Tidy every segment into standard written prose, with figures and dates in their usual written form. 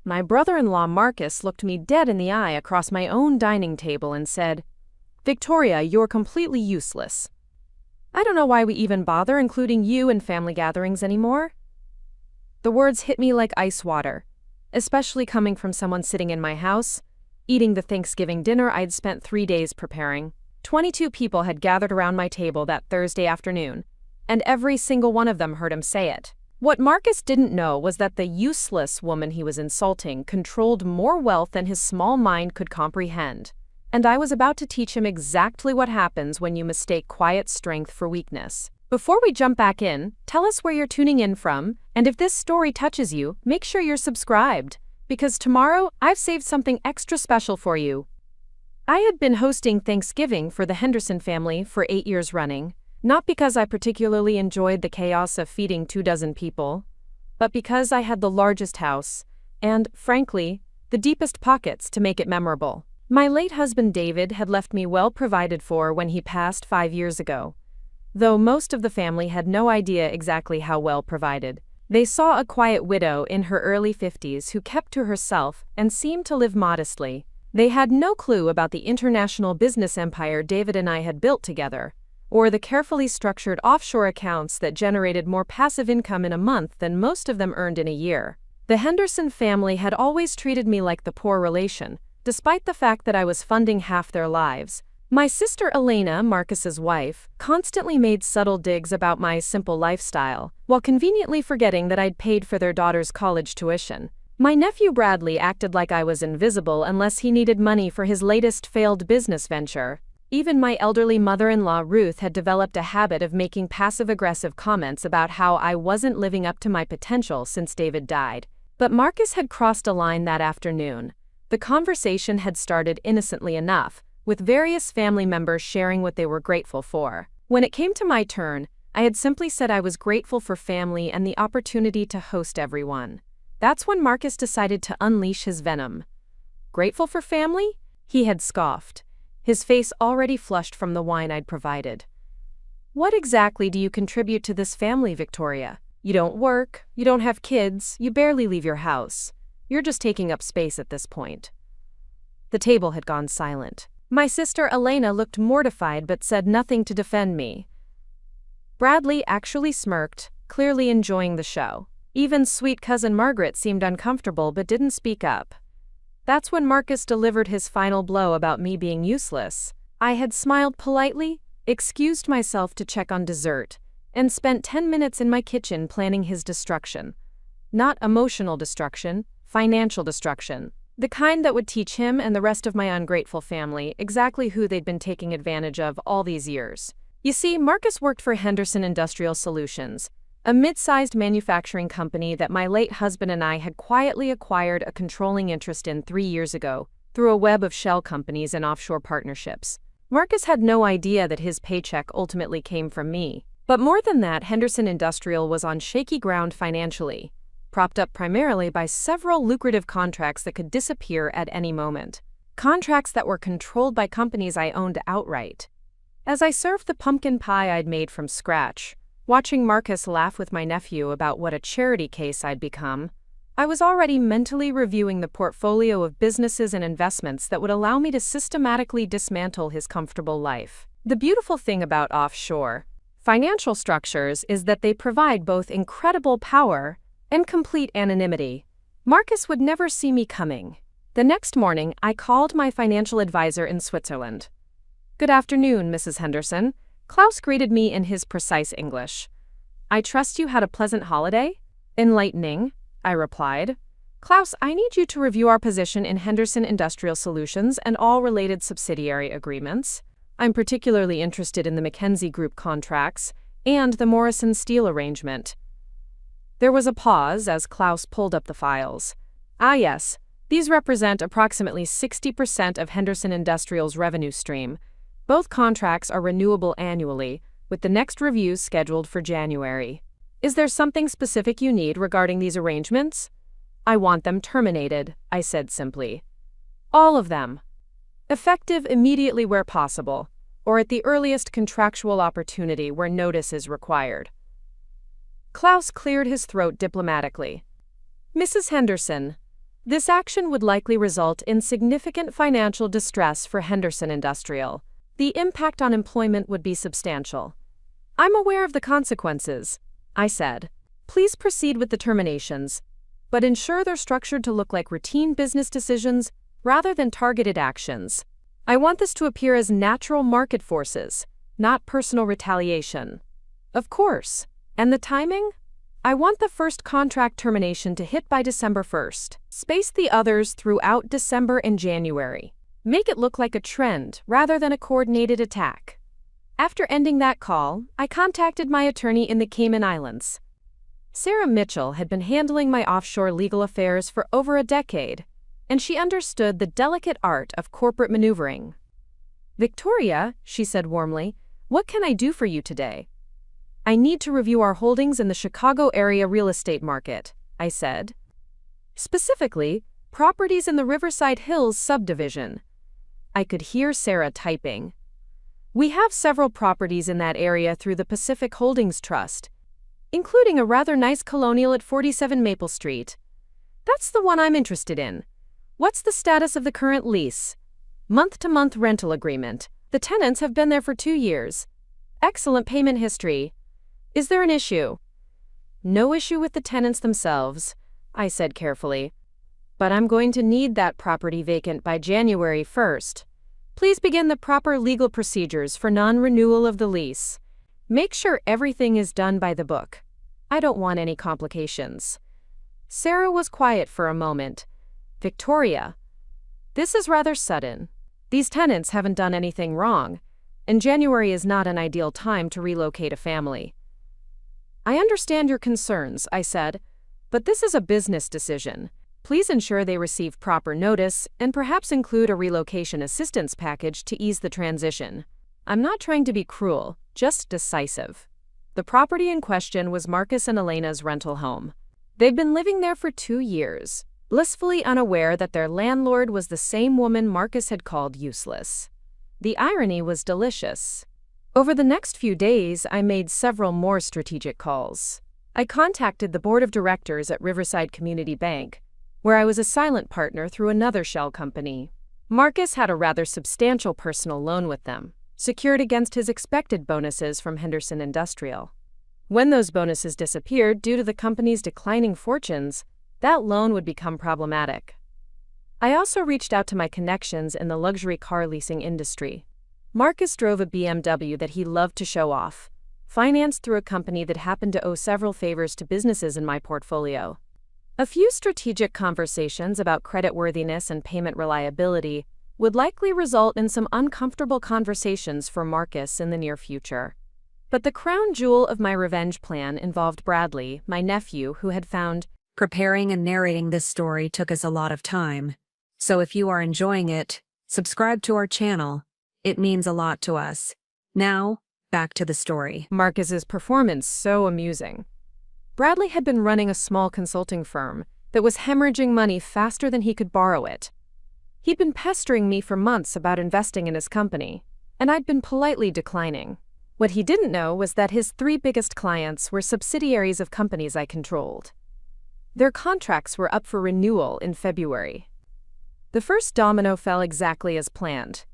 My brother-in-law Marcus looked me dead in the eye across my own dining table and said, "Victoria, you're completely useless. I don't know why we even bother including you in family gatherings anymore." The words hit me like ice water, especially coming from someone sitting in my house, eating the Thanksgiving dinner I'd spent 3 days preparing. 22 people had gathered around my table that Thursday afternoon, and every single one of them heard him say it. What Marcus didn't know was that the useless woman he was insulting controlled more wealth than his small mind could comprehend. And I was about to teach him exactly what happens when you mistake quiet strength for weakness. Before we jump back in, tell us where you're tuning in from, and if this story touches you, make sure you're subscribed, because tomorrow I've saved something extra special for you. I had been hosting Thanksgiving for the Henderson family for 8 years running, not because I particularly enjoyed the chaos of feeding 24 people, but because I had the largest house and, frankly, the deepest pockets to make it memorable. My late husband David had left me well provided for when he passed 5 years ago, though most of the family had no idea exactly how well provided. They saw a quiet widow in her early 50s who kept to herself and seemed to live modestly. They had no clue about the international business empire David and I had built together, or the carefully structured offshore accounts that generated more passive income in a month than most of them earned in a year. The Henderson family had always treated me like the poor relation, despite the fact that I was funding half their lives. My sister Elena, Marcus's wife, constantly made subtle digs about my simple lifestyle, while conveniently forgetting that I'd paid for their daughter's college tuition. My nephew Bradley acted like I was invisible unless he needed money for his latest failed business venture. Even my elderly mother-in-law Ruth had developed a habit of making passive-aggressive comments about how I wasn't living up to my potential since David died. But Marcus had crossed a line that afternoon. The conversation had started innocently enough, with various family members sharing what they were grateful for. When it came to my turn, I had simply said I was grateful for family and the opportunity to host everyone. That's when Marcus decided to unleash his venom. "Grateful for family?" he had scoffed, his face already flushed from the wine I'd provided. "What exactly do you contribute to this family, Victoria? You don't work, you don't have kids, you barely leave your house. You're just taking up space at this point." The table had gone silent. My sister Elena looked mortified but said nothing to defend me. Bradley actually smirked, clearly enjoying the show. Even sweet cousin Margaret seemed uncomfortable but didn't speak up. That's when Marcus delivered his final blow about me being useless. I had smiled politely, excused myself to check on dessert, and spent 10 minutes in my kitchen planning his destruction. Not emotional destruction, financial destruction. The kind that would teach him and the rest of my ungrateful family exactly who they'd been taking advantage of all these years. You see, Marcus worked for Henderson Industrial Solutions, a mid-sized manufacturing company that my late husband and I had quietly acquired a controlling interest in 3 years ago through a web of shell companies and offshore partnerships. Marcus had no idea that his paycheck ultimately came from me. But more than that, Henderson Industrial was on shaky ground financially, propped up primarily by several lucrative contracts that could disappear at any moment. Contracts that were controlled by companies I owned outright. As I served the pumpkin pie I'd made from scratch, watching Marcus laugh with my nephew about what a charity case I'd become, I was already mentally reviewing the portfolio of businesses and investments that would allow me to systematically dismantle his comfortable life. The beautiful thing about offshore financial structures is that they provide both incredible power and complete anonymity. Marcus would never see me coming. The next morning, I called my financial advisor in Switzerland. "Good afternoon, Mrs. Henderson." Klaus greeted me in his precise English. "I trust you had a pleasant holiday?" "Enlightening," I replied. "Klaus, I need you to review our position in Henderson Industrial Solutions and all related subsidiary agreements. I'm particularly interested in the McKinsey Group contracts and the Morrison Steel arrangement." There was a pause as Klaus pulled up the files. "Ah yes, these represent approximately 60% of Henderson Industrial's revenue stream. Both contracts are renewable annually, with the next reviews scheduled for January. Is there something specific you need regarding these arrangements?" "I want them terminated," I said simply. "All of them. Effective immediately where possible, or at the earliest contractual opportunity where notice is required." Klaus cleared his throat diplomatically. "Mrs. Henderson, This action would likely result in significant financial distress for Henderson Industrial. The impact on employment would be substantial. I'm aware of the consequences, I said. Please proceed with the terminations, but ensure they're structured to look like routine business decisions rather than targeted actions. I want this to appear as natural market forces, not personal retaliation. Of course. And the timing? I want the first contract termination to hit by December 1st. Space the others throughout December and January. Make it look like a trend rather than a coordinated attack. After ending that call, I contacted my attorney in the Cayman Islands. Sarah Mitchell had been handling my offshore legal affairs for over a decade, and she understood the delicate art of corporate maneuvering. "Victoria," she said warmly, "what can I do for you today?" "I need to review our holdings in the Chicago area real estate market," I said. "Specifically, properties in the Riverside Hills subdivision." I could hear Sarah typing. "We have several properties in that area through the Pacific Holdings Trust, including a rather nice colonial at 47 Maple Street. That's the one I'm interested in. What's the status of the current lease?" "Month-to-month rental agreement. The tenants have been there for 2 years. Excellent payment history. Is there an issue?" "No issue with the tenants themselves," I said carefully. "But I'm going to need that property vacant by January 1st. Please begin the proper legal procedures for non-renewal of the lease. Make sure everything is done by the book. I don't want any complications." Sarah was quiet for a moment. "Victoria, this is rather sudden. These tenants haven't done anything wrong, and January is not an ideal time to relocate a family." "I understand your concerns," I said, "but this is a business decision. Please ensure they receive proper notice and perhaps include a relocation assistance package to ease the transition. I'm not trying to be cruel, just decisive." The property in question was Marcus and Elena's rental home. They'd been living there for 2 years, blissfully unaware that their landlord was the same woman Marcus had called useless. The irony was delicious. Over the next few days, I made several more strategic calls. I contacted the board of directors at Riverside Community Bank, where I was a silent partner through another shell company. Marcus had a rather substantial personal loan with them, secured against his expected bonuses from Henderson Industrial. When those bonuses disappeared due to the company's declining fortunes, that loan would become problematic. I also reached out to my connections in the luxury car leasing industry. Marcus drove a BMW that he loved to show off, financed through a company that happened to owe several favors to businesses in my portfolio. A few strategic conversations about creditworthiness and payment reliability would likely result in some uncomfortable conversations for Marcus in the near future. But the crown jewel of my revenge plan involved Bradley, my nephew, who had found. Preparing and narrating this story took us a lot of time. So if you are enjoying it, subscribe to our channel. It means a lot to us. Now, back to the story. Marcus's performance so amusing. Bradley had been running a small consulting firm that was hemorrhaging money faster than he could borrow it. He'd been pestering me for months about investing in his company, and I'd been politely declining. What he didn't know was that his 3 biggest clients were subsidiaries of companies I controlled. Their contracts were up for renewal in February. The first domino fell exactly as planned.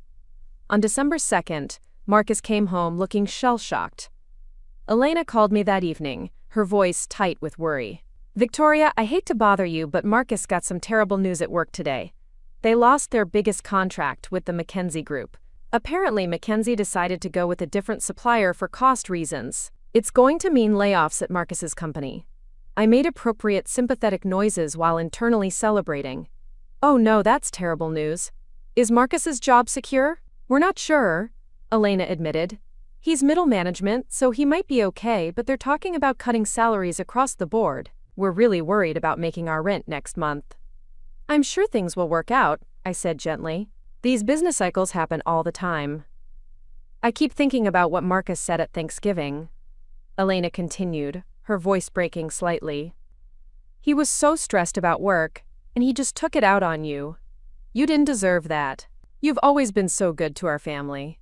On December 2nd, Marcus came home looking shell-shocked. Elena called me that evening, her voice tight with worry. "Victoria, I hate to bother you, but Marcus got some terrible news at work today. They lost their biggest contract with the McKinsey Group. Apparently, McKinsey decided to go with a different supplier for cost reasons. It's going to mean layoffs at Marcus's company." I made appropriate sympathetic noises while internally celebrating. "Oh no, that's terrible news. Is Marcus's job secure?" "We're not sure," Elena admitted. "He's middle management, so he might be okay, but they're talking about cutting salaries across the board. We're really worried about making our rent next month." "I'm sure things will work out," I said gently. "These business cycles happen all the time." "I keep thinking about what Marcus said at Thanksgiving," Elena continued, her voice breaking slightly. "He was so stressed about work, and he just took it out on you. You didn't deserve that. You've always been so good to our family."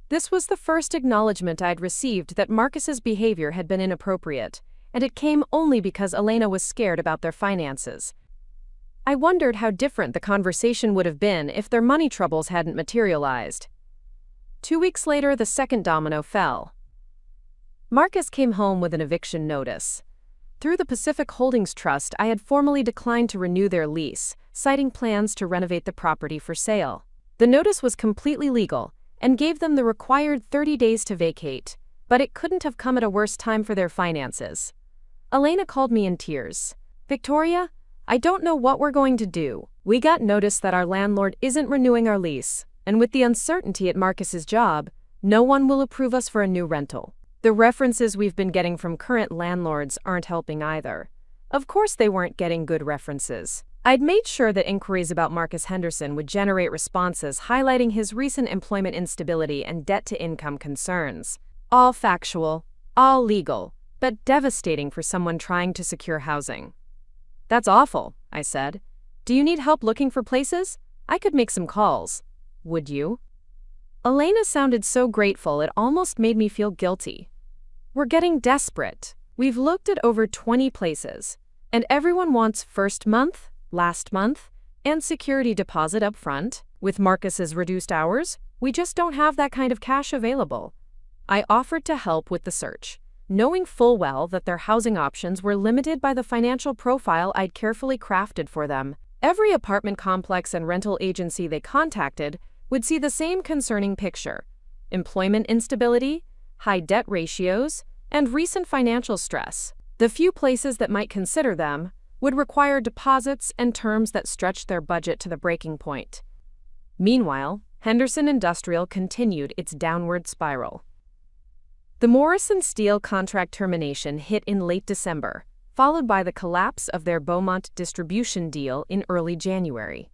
This was the first acknowledgement I'd received that Marcus's behavior had been inappropriate, and it came only because Elena was scared about their finances. I wondered how different the conversation would have been if their money troubles hadn't materialized. 2 weeks later, the second domino fell. Marcus came home with an eviction notice. Through the Pacific Holdings Trust, I had formally declined to renew their lease, citing plans to renovate the property for sale. The notice was completely legal and gave them the required 30 days to vacate, but it couldn't have come at a worse time for their finances. Elena called me in tears. "Victoria, I don't know what we're going to do. We got notice that our landlord isn't renewing our lease, and with the uncertainty at Marcus's job, no one will approve us for a new rental. The references we've been getting from current landlords aren't helping either." Of course they weren't getting good references. I'd made sure that inquiries about Marcus Henderson would generate responses highlighting his recent employment instability and debt-to-income concerns. All factual, all legal, but devastating for someone trying to secure housing. "That's awful," I said. "Do you need help looking for places? I could make some calls. Would you?" Elena sounded so grateful it almost made me feel guilty. "We're getting desperate. We've looked at over 20 places, and everyone wants first month, last month, and security deposit up front. With Marcus's reduced hours, we just don't have that kind of cash available." I offered to help with the search, knowing full well that their housing options were limited by the financial profile I'd carefully crafted for them. Every apartment complex and rental agency they contacted would see the same concerning picture: employment instability, high debt ratios, and recent financial stress. The few places that might consider them would require deposits and terms that stretched their budget to the breaking point. Meanwhile, Henderson Industrial continued its downward spiral. The Morrison Steel contract termination hit in late December, followed by the collapse of their Beaumont distribution deal in early January.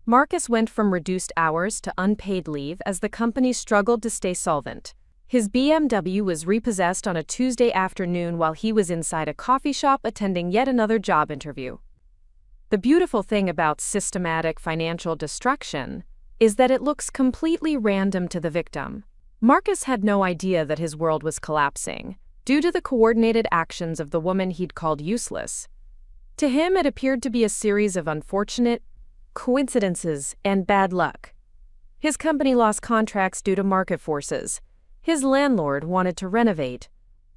Marcus went from reduced hours to unpaid leave as the company struggled to stay solvent. His BMW was repossessed on a Tuesday afternoon while he was inside a coffee shop attending yet another job interview. The beautiful thing about systematic financial destruction is that it looks completely random to the victim. Marcus had no idea that his world was collapsing, due to the coordinated actions of the woman he'd called useless. To him, it appeared to be a series of unfortunate coincidences and bad luck. His company lost contracts due to market forces. His landlord wanted to renovate.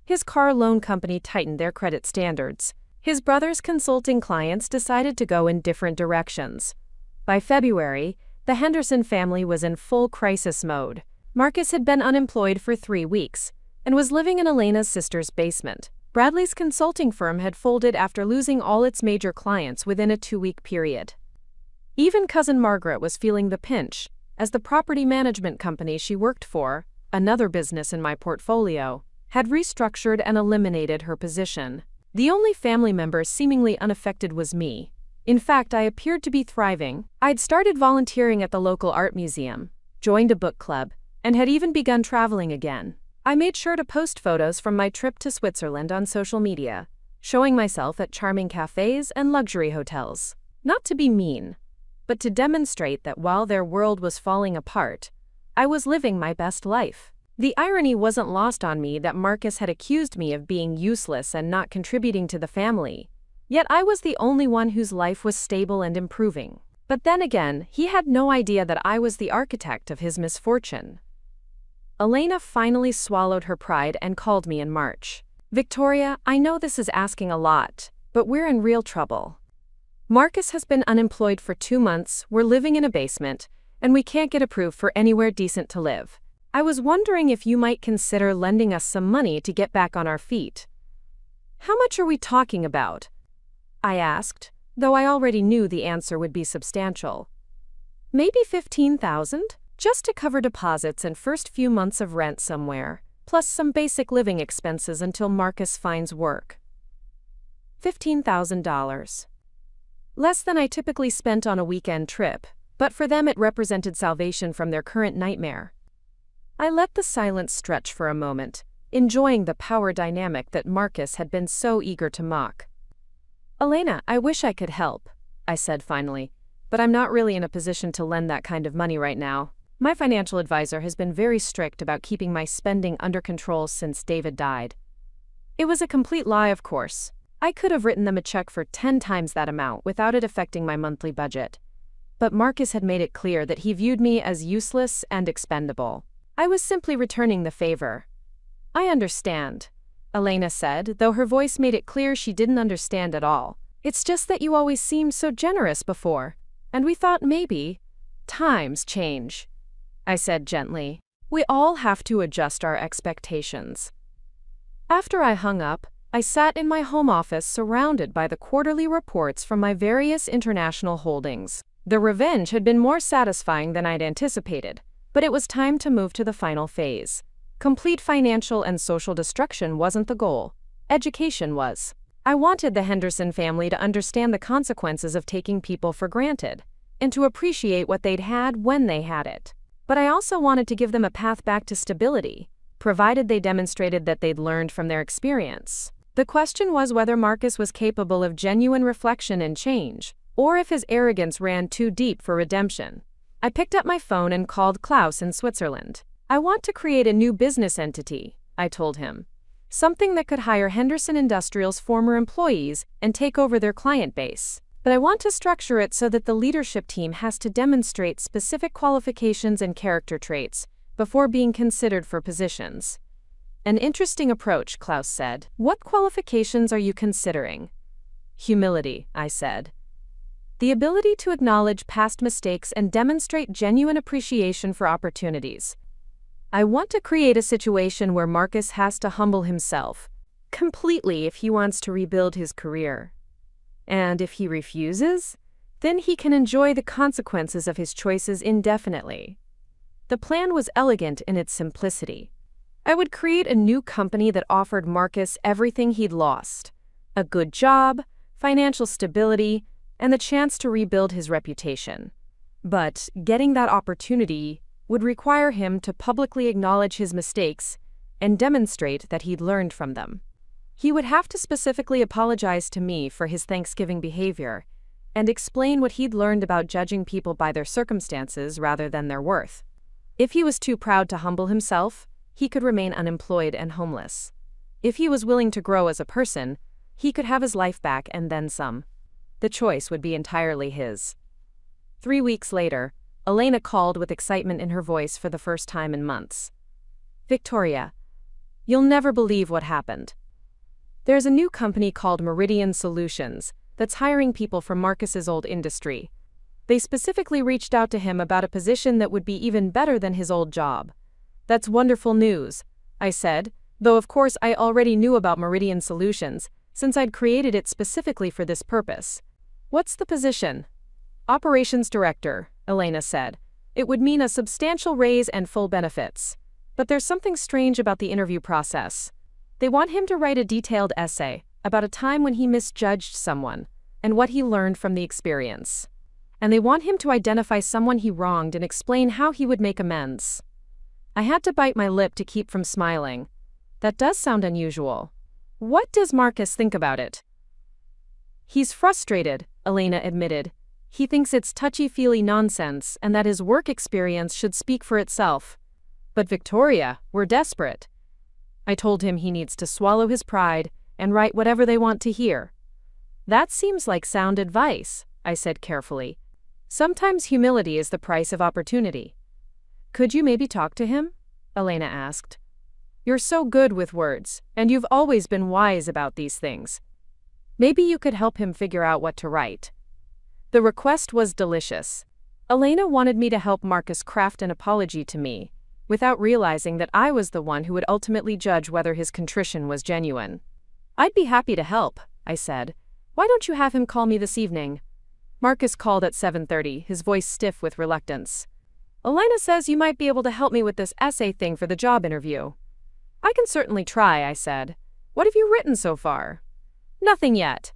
His car loan company tightened their credit standards. His brother's consulting clients decided to go in different directions. By February, the Henderson family was in full crisis mode. Marcus had been unemployed for 3 weeks and was living in Elena's sister's basement. Bradley's consulting firm had folded after losing all its major clients within a 2-week period. Even cousin Margaret was feeling the pinch, as the property management company she worked for, another business in my portfolio, had restructured and eliminated her position. The only family member seemingly unaffected was me. In fact, I appeared to be thriving. I'd started volunteering at the local art museum, joined a book club, and had even begun traveling again. I made sure to post photos from my trip to Switzerland on social media, showing myself at charming cafes and luxury hotels. Not to be mean, but to demonstrate that while their world was falling apart, I was living my best life. The irony wasn't lost on me that Marcus had accused me of being useless and not contributing to the family, yet I was the only one whose life was stable and improving. But then again, he had no idea that I was the architect of his misfortune. Elena finally swallowed her pride and called me in March. "Victoria, I know this is asking a lot, but we're in real trouble. Marcus has been unemployed for 2 months, we're living in a basement, and we can't get approved for anywhere decent to live. I was wondering if you might consider lending us some money to get back on our feet." "How much are we talking about?" I asked, though I already knew the answer would be substantial. "Maybe 15,000? Just to cover deposits and first few months of rent somewhere, plus some basic living expenses until Marcus finds work." $15,000. Less than I typically spent on a weekend trip, but for them it represented salvation from their current nightmare. I let the silence stretch for a moment, enjoying the power dynamic that Marcus had been so eager to mock. "Elena, I wish I could help," I said finally, "but I'm not really in a position to lend that kind of money right now. My financial advisor has been very strict about keeping my spending under control since David died." It was a complete lie, of course. I could have written them a check for 10 times that amount without it affecting my monthly budget. But Marcus had made it clear that he viewed me as useless and expendable. I was simply returning the favor. I understand, Elena said, though her voice made it clear she didn't understand at all. It's just that you always seemed so generous before, and we thought maybe times change, I said gently. We all have to adjust our expectations. After I hung up, I sat in my home office surrounded by the quarterly reports from my various international holdings. The revenge had been more satisfying than I'd anticipated, but it was time to move to the final phase. Complete financial and social destruction wasn't the goal. Education was. I wanted the Henderson family to understand the consequences of taking people for granted, and to appreciate what they'd had when they had it. But I also wanted to give them a path back to stability, provided they demonstrated that they'd learned from their experience. The question was whether Marcus was capable of genuine reflection and change, or if his arrogance ran too deep for redemption. I picked up my phone and called Klaus in Switzerland. I want to create a new business entity, I told him. Something that could hire Henderson Industrial's former employees and take over their client base. But I want to structure it so that the leadership team has to demonstrate specific qualifications and character traits before being considered for positions. An interesting approach, Klaus said. What qualifications are you considering? Humility, I said. The ability to acknowledge past mistakes and demonstrate genuine appreciation for opportunities. I want to create a situation where Marcus has to humble himself completely if he wants to rebuild his career. And if he refuses, then he can enjoy the consequences of his choices indefinitely. The plan was elegant in its simplicity. I would create a new company that offered Marcus everything he'd lost: a good job, financial stability, and the chance to rebuild his reputation. But getting that opportunity would require him to publicly acknowledge his mistakes and demonstrate that he'd learned from them. He would have to specifically apologize to me for his Thanksgiving behavior and explain what he'd learned about judging people by their circumstances rather than their worth. If he was too proud to humble himself, he could remain unemployed and homeless. If he was willing to grow as a person, he could have his life back and then some. The choice would be entirely his. 3 weeks later, Elena called with excitement in her voice for the first time in months. Victoria, you'll never believe what happened. There's a new company called Meridian Solutions that's hiring people from Marcus's old industry. They specifically reached out to him about a position that would be even better than his old job. That's wonderful news, I said, though of course I already knew about Meridian Solutions, since I'd created it specifically for this purpose. What's the position? Operations Director, Elena said. It would mean a substantial raise and full benefits. But there's something strange about the interview process. They want him to write a detailed essay about a time when he misjudged someone and what he learned from the experience. And they want him to identify someone he wronged and explain how he would make amends. I had to bite my lip to keep from smiling. That does sound unusual. What does Marcus think about it? He's frustrated, Elena admitted. He thinks it's touchy-feely nonsense and that his work experience should speak for itself. But Victoria, we're desperate. I told him he needs to swallow his pride and write whatever they want to hear. That seems like sound advice, I said carefully. Sometimes humility is the price of opportunity. Could you maybe talk to him? Elena asked. You're so good with words, and you've always been wise about these things. Maybe you could help him figure out what to write. The request was delicious. Elena wanted me to help Marcus craft an apology to me, without realizing that I was the one who would ultimately judge whether his contrition was genuine. I'd be happy to help, I said. Why don't you have him call me this evening? Marcus called at 7:30, his voice stiff with reluctance. Elena says you might be able to help me with this essay thing for the job interview. I can certainly try, I said. What have you written so far? Nothing yet.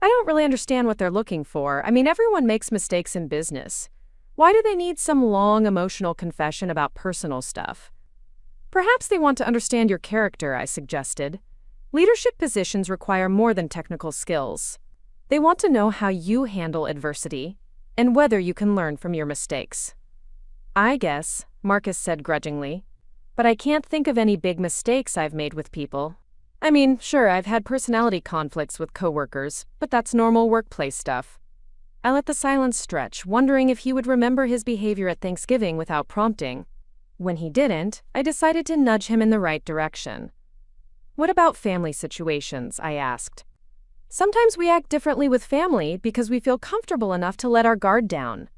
I don't really understand what they're looking for. I mean, everyone makes mistakes in business. Why do they need some long emotional confession about personal stuff? Perhaps they want to understand your character, I suggested. Leadership positions require more than technical skills. They want to know how you handle adversity and whether you can learn from your mistakes. I guess, Marcus said grudgingly. But I can't think of any big mistakes I've made with people. I mean, sure, I've had personality conflicts with coworkers, but that's normal workplace stuff. I let the silence stretch, wondering if he would remember his behavior at Thanksgiving without prompting. When he didn't, I decided to nudge him in the right direction. What about family situations? I asked. Sometimes we act differently with family because we feel comfortable enough to let our guard down.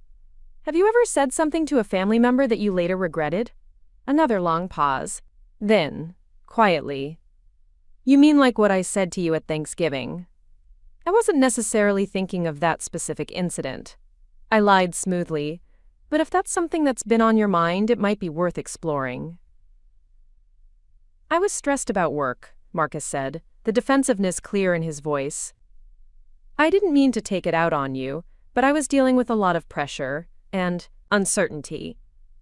Have you ever said something to a family member that you later regretted? Another long pause. Then, quietly, you mean like what I said to you at Thanksgiving? I wasn't necessarily thinking of that specific incident. I lied smoothly, but if that's something that's been on your mind, it might be worth exploring. I was stressed about work, Marcus said, the defensiveness clear in his voice. I didn't mean to take it out on you, but I was dealing with a lot of pressure and uncertainty.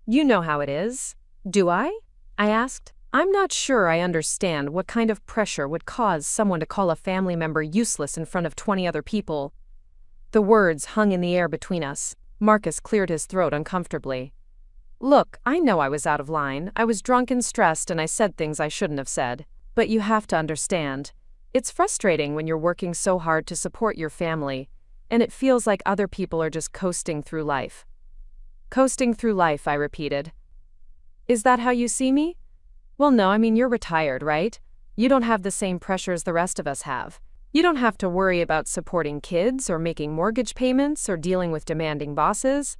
You know how it is. Do I? I asked. I'm not sure I understand what kind of pressure would cause someone to call a family member useless in front of 20 other people. The words hung in the air between us. Marcus cleared his throat uncomfortably. Look, I know I was out of line. I was drunk and stressed and I said things I shouldn't have said. But you have to understand. It's frustrating when you're working so hard to support your family, and it feels like other people are just coasting through life. Coasting through life, I repeated. Is that how you see me? Well, no, I mean, you're retired, right? You don't have the same pressures the rest of us have. You don't have to worry about supporting kids or making mortgage payments or dealing with demanding bosses.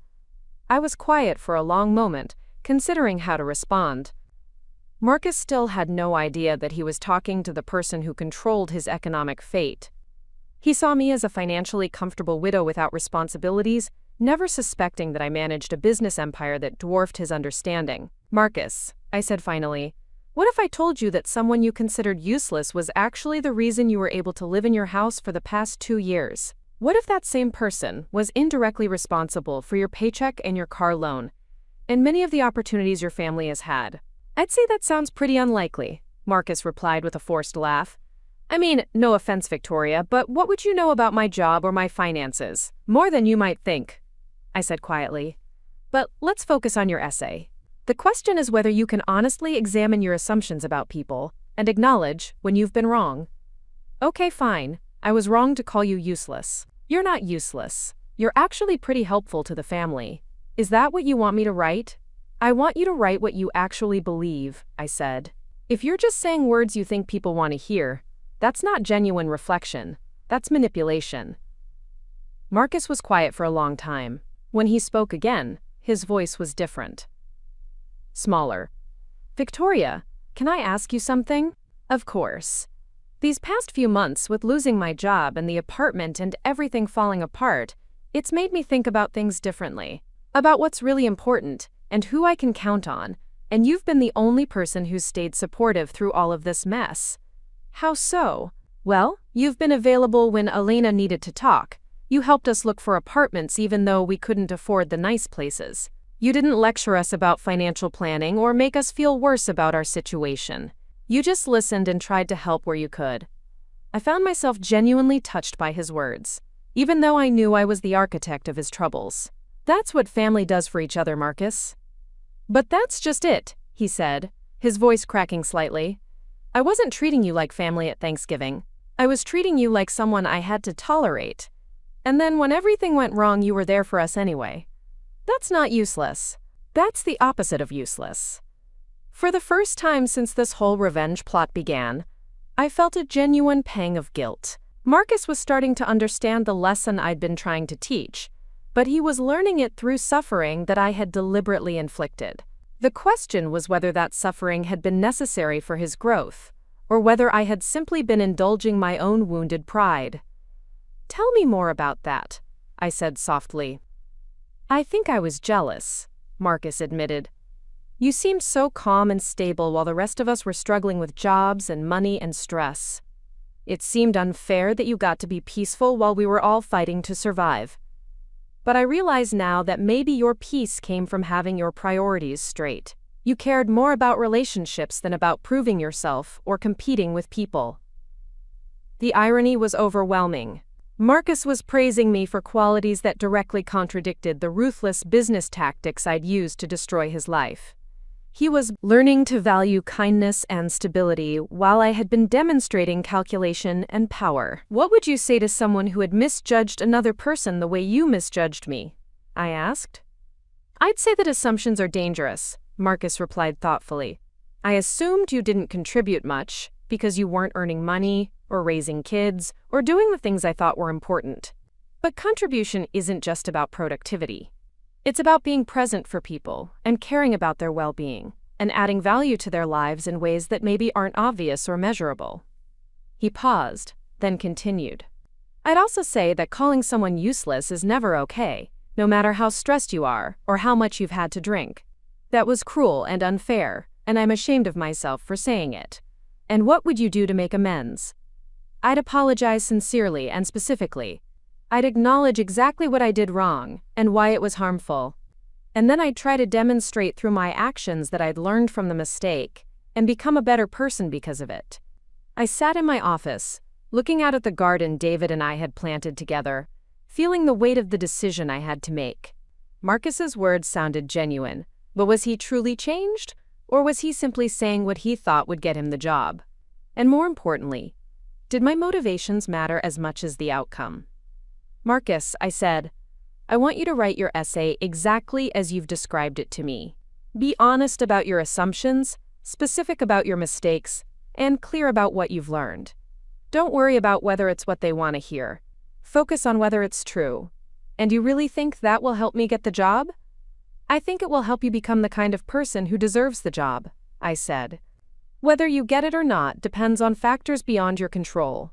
I was quiet for a long moment, considering how to respond. Marcus still had no idea that he was talking to the person who controlled his economic fate. He saw me as a financially comfortable widow without responsibilities, never suspecting that I managed a business empire that dwarfed his understanding. Marcus, I said finally, what if I told you that someone you considered useless was actually the reason you were able to live in your house for the past 2 years? What if that same person was indirectly responsible for your paycheck and your car loan, and many of the opportunities your family has had? I'd say that sounds pretty unlikely, Marcus replied with a forced laugh. I mean, no offense, Victoria, but what would you know about my job or my finances? More than you might think, I said quietly. But let's focus on your essay. The question is whether you can honestly examine your assumptions about people and acknowledge when you've been wrong. Okay, fine. I was wrong to call you useless. You're not useless. You're actually pretty helpful to the family. Is that what you want me to write? I want you to write what you actually believe, I said. If you're just saying words you think people want to hear, that's not genuine reflection. That's manipulation. Marcus was quiet for a long time. When he spoke again, his voice was different. Smaller. Victoria, can I ask you something? Of course. These past few months, with losing my job and the apartment and everything falling apart, it's made me think about things differently. About what's really important and who I can count on, and you've been the only person who's stayed supportive through all of this mess. How so? Well, you've been available when Elena needed to talk. You helped us look for apartments even though we couldn't afford the nice places. You didn't lecture us about financial planning or make us feel worse about our situation. You just listened and tried to help where you could. I found myself genuinely touched by his words, even though I knew I was the architect of his troubles. That's what family does for each other, Marcus. But that's just it, he said, his voice cracking slightly. I wasn't treating you like family at Thanksgiving. I was treating you like someone I had to tolerate. And then when everything went wrong, you were there for us anyway. That's not useless. That's the opposite of useless. For the first time since this whole revenge plot began, I felt a genuine pang of guilt. Marcus was starting to understand the lesson I'd been trying to teach, but he was learning it through suffering that I had deliberately inflicted. The question was whether that suffering had been necessary for his growth, or whether I had simply been indulging my own wounded pride. Tell me more about that, I said softly. I think I was jealous, Marcus admitted. You seemed so calm and stable while the rest of us were struggling with jobs and money and stress. It seemed unfair that you got to be peaceful while we were all fighting to survive. But I realize now that maybe your peace came from having your priorities straight. You cared more about relationships than about proving yourself or competing with people. The irony was overwhelming. Marcus was praising me for qualities that directly contradicted the ruthless business tactics I'd used to destroy his life. He was learning to value kindness and stability while I had been demonstrating calculation and power. What would you say to someone who had misjudged another person the way you misjudged me? I asked. I'd say that assumptions are dangerous, Marcus replied thoughtfully. I assumed you didn't contribute much because you weren't earning money or raising kids or doing the things I thought were important. But contribution isn't just about productivity. It's about being present for people and caring about their well-being and adding value to their lives in ways that maybe aren't obvious or measurable. He paused, then continued. I'd also say that calling someone useless is never okay, no matter how stressed you are or how much you've had to drink. That was cruel and unfair, and I'm ashamed of myself for saying it. And what would you do to make amends? I'd apologize sincerely and specifically. I'd acknowledge exactly what I did wrong and why it was harmful. And then I'd try to demonstrate through my actions that I'd learned from the mistake and become a better person because of it. I sat in my office, looking out at the garden David and I had planted together, feeling the weight of the decision I had to make. Marcus's words sounded genuine, but was he truly changed? Or was he simply saying what he thought would get him the job? And more importantly, did my motivations matter as much as the outcome? Marcus, I said, I want you to write your essay exactly as you've described it to me. Be honest about your assumptions, specific about your mistakes, and clear about what you've learned. Don't worry about whether it's what they want to hear. Focus on whether it's true. And you really think that will help me get the job? I think it will help you become the kind of person who deserves the job, I said. Whether you get it or not depends on factors beyond your control.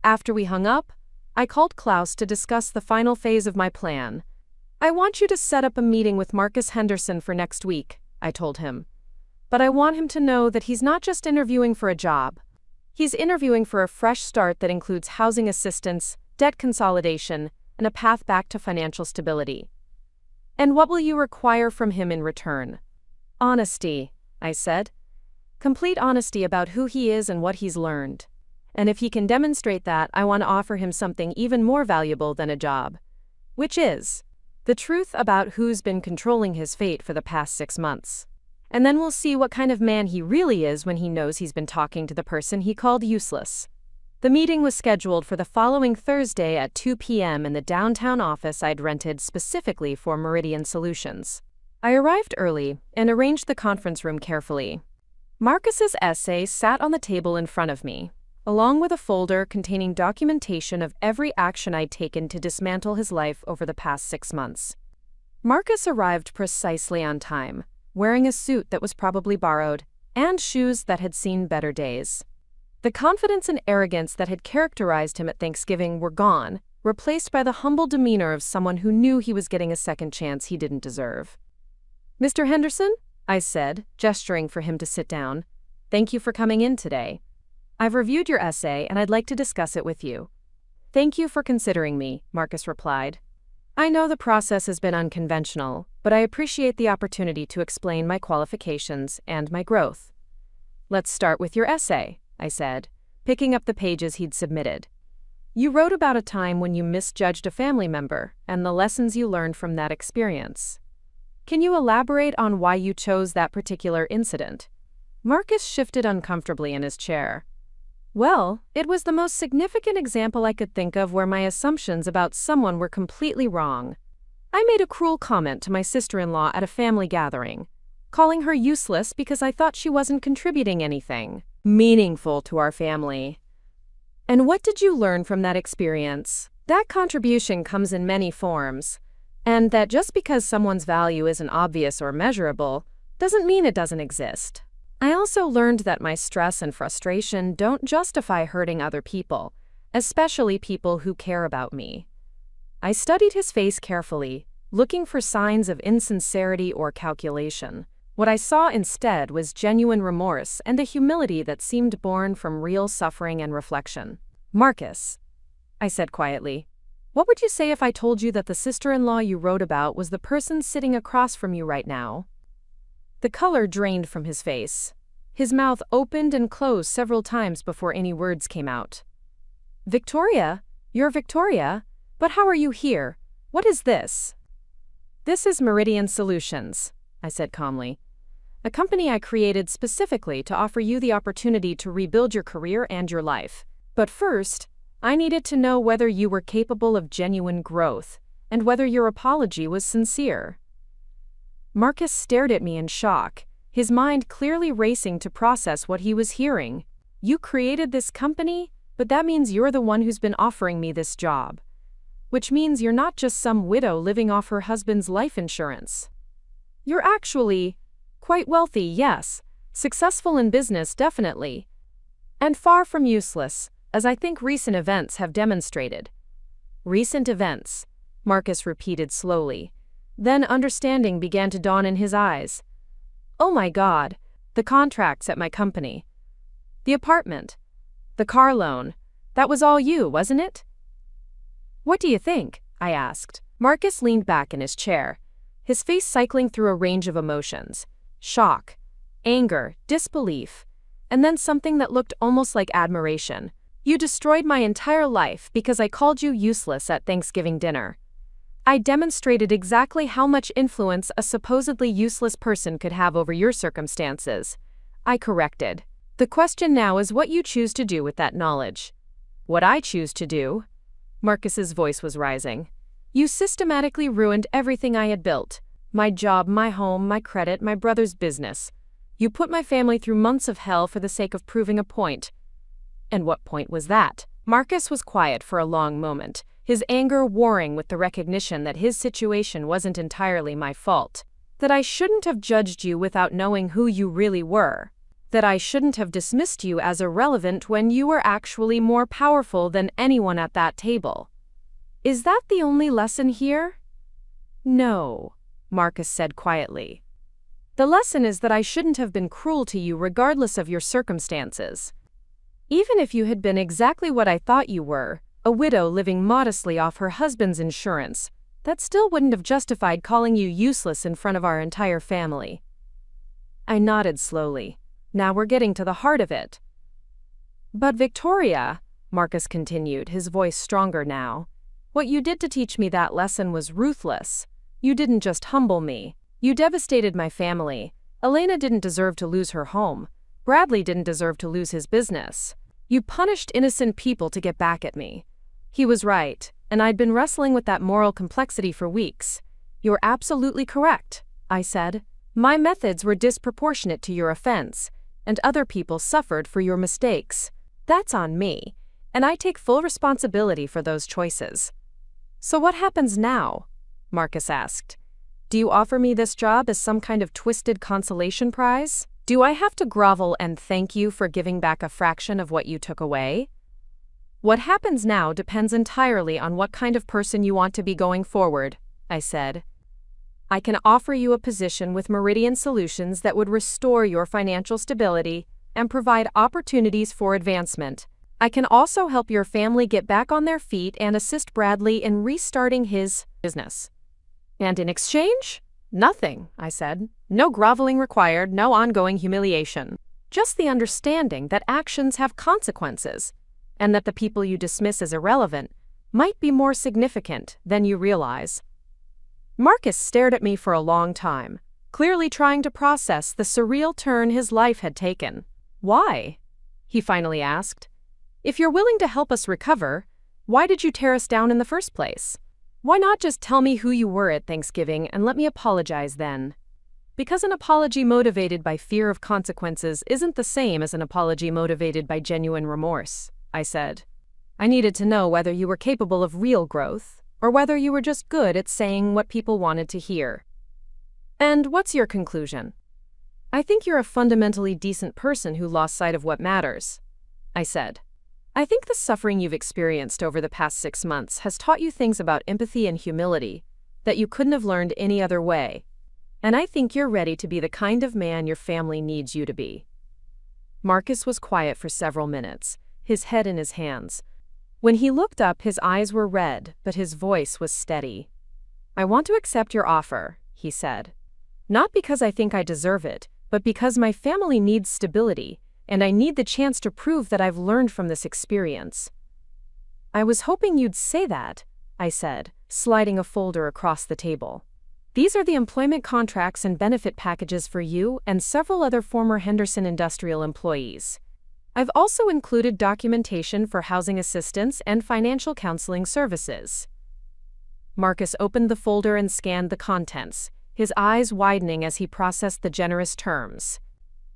After we hung up, I called Klaus to discuss the final phase of my plan. I want you to set up a meeting with Marcus Henderson for next week, I told him. But I want him to know that he's not just interviewing for a job. He's interviewing for a fresh start that includes housing assistance, debt consolidation, and a path back to financial stability. And what will you require from him in return? Honesty, I said. Complete honesty about who he is and what he's learned. And if he can demonstrate that, I want to offer him something even more valuable than a job. Which is the truth about who's been controlling his fate for the past 6 months. And then we'll see what kind of man he really is when he knows he's been talking to the person he called useless. The meeting was scheduled for the following Thursday at 2 p.m. in the downtown office I'd rented specifically for Meridian Solutions. I arrived early and arranged the conference room carefully. Marcus's essay sat on the table in front of me, along with a folder containing documentation of every action I'd taken to dismantle his life over the past 6 months. Marcus arrived precisely on time, wearing a suit that was probably borrowed, and shoes that had seen better days. The confidence and arrogance that had characterized him at Thanksgiving were gone, replaced by the humble demeanor of someone who knew he was getting a second chance he didn't deserve. Mr. Henderson, I said, gesturing for him to sit down, thank you for coming in today. I've reviewed your essay and I'd like to discuss it with you. Thank you for considering me, Marcus replied. I know the process has been unconventional, but I appreciate the opportunity to explain my qualifications and my growth. Let's start with your essay, I said, picking up the pages he'd submitted. You wrote about a time when you misjudged a family member and the lessons you learned from that experience. Can you elaborate on why you chose that particular incident? Marcus shifted uncomfortably in his chair. Well, it was the most significant example I could think of where my assumptions about someone were completely wrong. I made a cruel comment to my sister-in-law at a family gathering, calling her useless because I thought she wasn't contributing anything meaningful to our family. And what did you learn from that experience? That contribution comes in many forms, and that just because someone's value isn't obvious or measurable doesn't mean it doesn't exist. I also learned that my stress and frustration don't justify hurting other people, especially people who care about me. I studied his face carefully, looking for signs of insincerity or calculation. What I saw instead was genuine remorse and a humility that seemed born from real suffering and reflection. Marcus, I said quietly, what would you say if I told you that the sister-in-law you wrote about was the person sitting across from you right now? The color drained from his face. His mouth opened and closed several times before any words came out. Victoria? You're Victoria? But how are you here? What is this? This is Meridian Solutions, I said calmly. A company I created specifically to offer you the opportunity to rebuild your career and your life. But first, I needed to know whether you were capable of genuine growth, and whether your apology was sincere. Marcus stared at me in shock, his mind clearly racing to process what he was hearing. You created this company, but that means you're the one who's been offering me this job. Which means you're not just some widow living off her husband's life insurance. You're actually quite wealthy, yes, successful in business, definitely, and far from useless, as I think recent events have demonstrated. Recent events, Marcus repeated slowly. Then understanding began to dawn in his eyes. Oh my God, the contracts at my company. The apartment. The car loan. That was all you, wasn't it? What do you think? I asked. Marcus leaned back in his chair, his face cycling through a range of emotions. Shock, anger, disbelief, and then something that looked almost like admiration. You destroyed my entire life because I called you useless at Thanksgiving dinner. I demonstrated exactly how much influence a supposedly useless person could have over your circumstances. I corrected. The question now is what you choose to do with that knowledge. What I choose to do? Marcus's voice was rising. You systematically ruined everything I had built. My job, my home, my credit, my brother's business. You put my family through months of hell for the sake of proving a point. And what point was that? Marcus was quiet for a long moment, his anger warring with the recognition that his situation wasn't entirely my fault. That I shouldn't have judged you without knowing who you really were. That I shouldn't have dismissed you as irrelevant when you were actually more powerful than anyone at that table. Is that the only lesson here? No, Marcus said quietly. The lesson is that I shouldn't have been cruel to you regardless of your circumstances. Even if you had been exactly what I thought you were, a widow living modestly off her husband's insurance, that still wouldn't have justified calling you useless in front of our entire family. I nodded slowly. Now we're getting to the heart of it. But Victoria, Marcus continued, his voice stronger now, what you did to teach me that lesson was ruthless. You didn't just humble me. You devastated my family. Elena didn't deserve to lose her home. Bradley didn't deserve to lose his business. You punished innocent people to get back at me. He was right, and I'd been wrestling with that moral complexity for weeks. You're absolutely correct, I said. My methods were disproportionate to your offense, and other people suffered for your mistakes. That's on me, and I take full responsibility for those choices. So what happens now? Marcus asked. Do you offer me this job as some kind of twisted consolation prize? Do I have to grovel and thank you for giving back a fraction of what you took away? What happens now depends entirely on what kind of person you want to be going forward, I said. I can offer you a position with Meridian Solutions that would restore your financial stability and provide opportunities for advancement. I can also help your family get back on their feet and assist Bradley in restarting his business. And in exchange? Nothing, I said. No groveling required, no ongoing humiliation. Just the understanding that actions have consequences, and that the people you dismiss as irrelevant might be more significant than you realize. Marcus stared at me for a long time, clearly trying to process the surreal turn his life had taken. Why? He finally asked. If you're willing to help us recover, why did you tear us down in the first place? Why not just tell me who you were at Thanksgiving and let me apologize then? Because an apology motivated by fear of consequences isn't the same as an apology motivated by genuine remorse, I said. I needed to know whether you were capable of real growth, or whether you were just good at saying what people wanted to hear. And what's your conclusion? I think you're a fundamentally decent person who lost sight of what matters, I said. I think the suffering you've experienced over the past 6 months has taught you things about empathy and humility that you couldn't have learned any other way. And I think you're ready to be the kind of man your family needs you to be. Marcus was quiet for several minutes, his head in his hands. When he looked up, his eyes were red, but his voice was steady. I want to accept your offer, he said. Not because I think I deserve it, but because my family needs stability, and I need the chance to prove that I've learned from this experience. I was hoping you'd say that, I said, sliding a folder across the table. These are the employment contracts and benefit packages for you and several other former Henderson Industrial employees. I've also included documentation for housing assistance and financial counseling services." Marcus opened the folder and scanned the contents, his eyes widening as he processed the generous terms.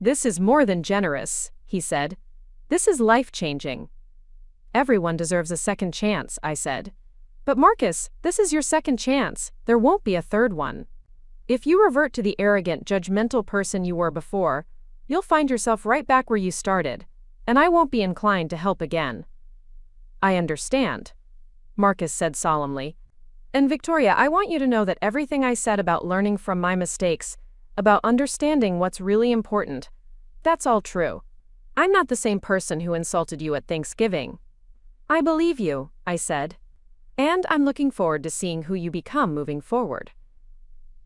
"This is more than generous," he said. "This is life-changing." "Everyone deserves a second chance," I said. "But Marcus, this is your second chance. There won't be a third one. If you revert to the arrogant, judgmental person you were before, you'll find yourself right back where you started, and I won't be inclined to help again." "I understand," Marcus said solemnly. "And Victoria, I want you to know that everything I said about learning from my mistakes, about understanding what's really important, that's all true. I'm not the same person who insulted you at Thanksgiving." "I believe you," I said. "And I'm looking forward to seeing who you become moving forward."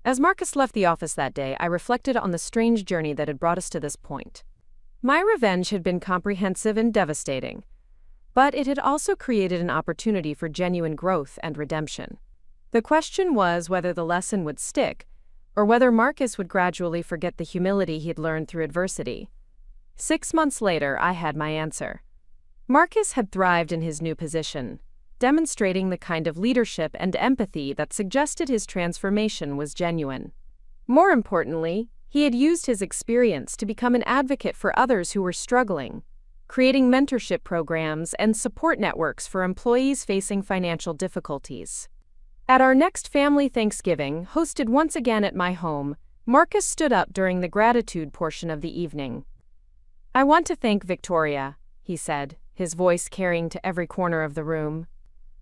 As Marcus left the office that day, I reflected on the strange journey that had brought us to this point. My revenge had been comprehensive and devastating, but it had also created an opportunity for genuine growth and redemption. The question was whether the lesson would stick, or whether Marcus would gradually forget the humility he'd learned through adversity. 6 months later, I had my answer. Marcus had thrived in his new position, demonstrating the kind of leadership and empathy that suggested his transformation was genuine. More importantly, he had used his experience to become an advocate for others who were struggling, creating mentorship programs and support networks for employees facing financial difficulties. At our next family Thanksgiving, hosted once again at my home, Marcus stood up during the gratitude portion of the evening. "I want to thank Victoria," he said, his voice carrying to every corner of the room.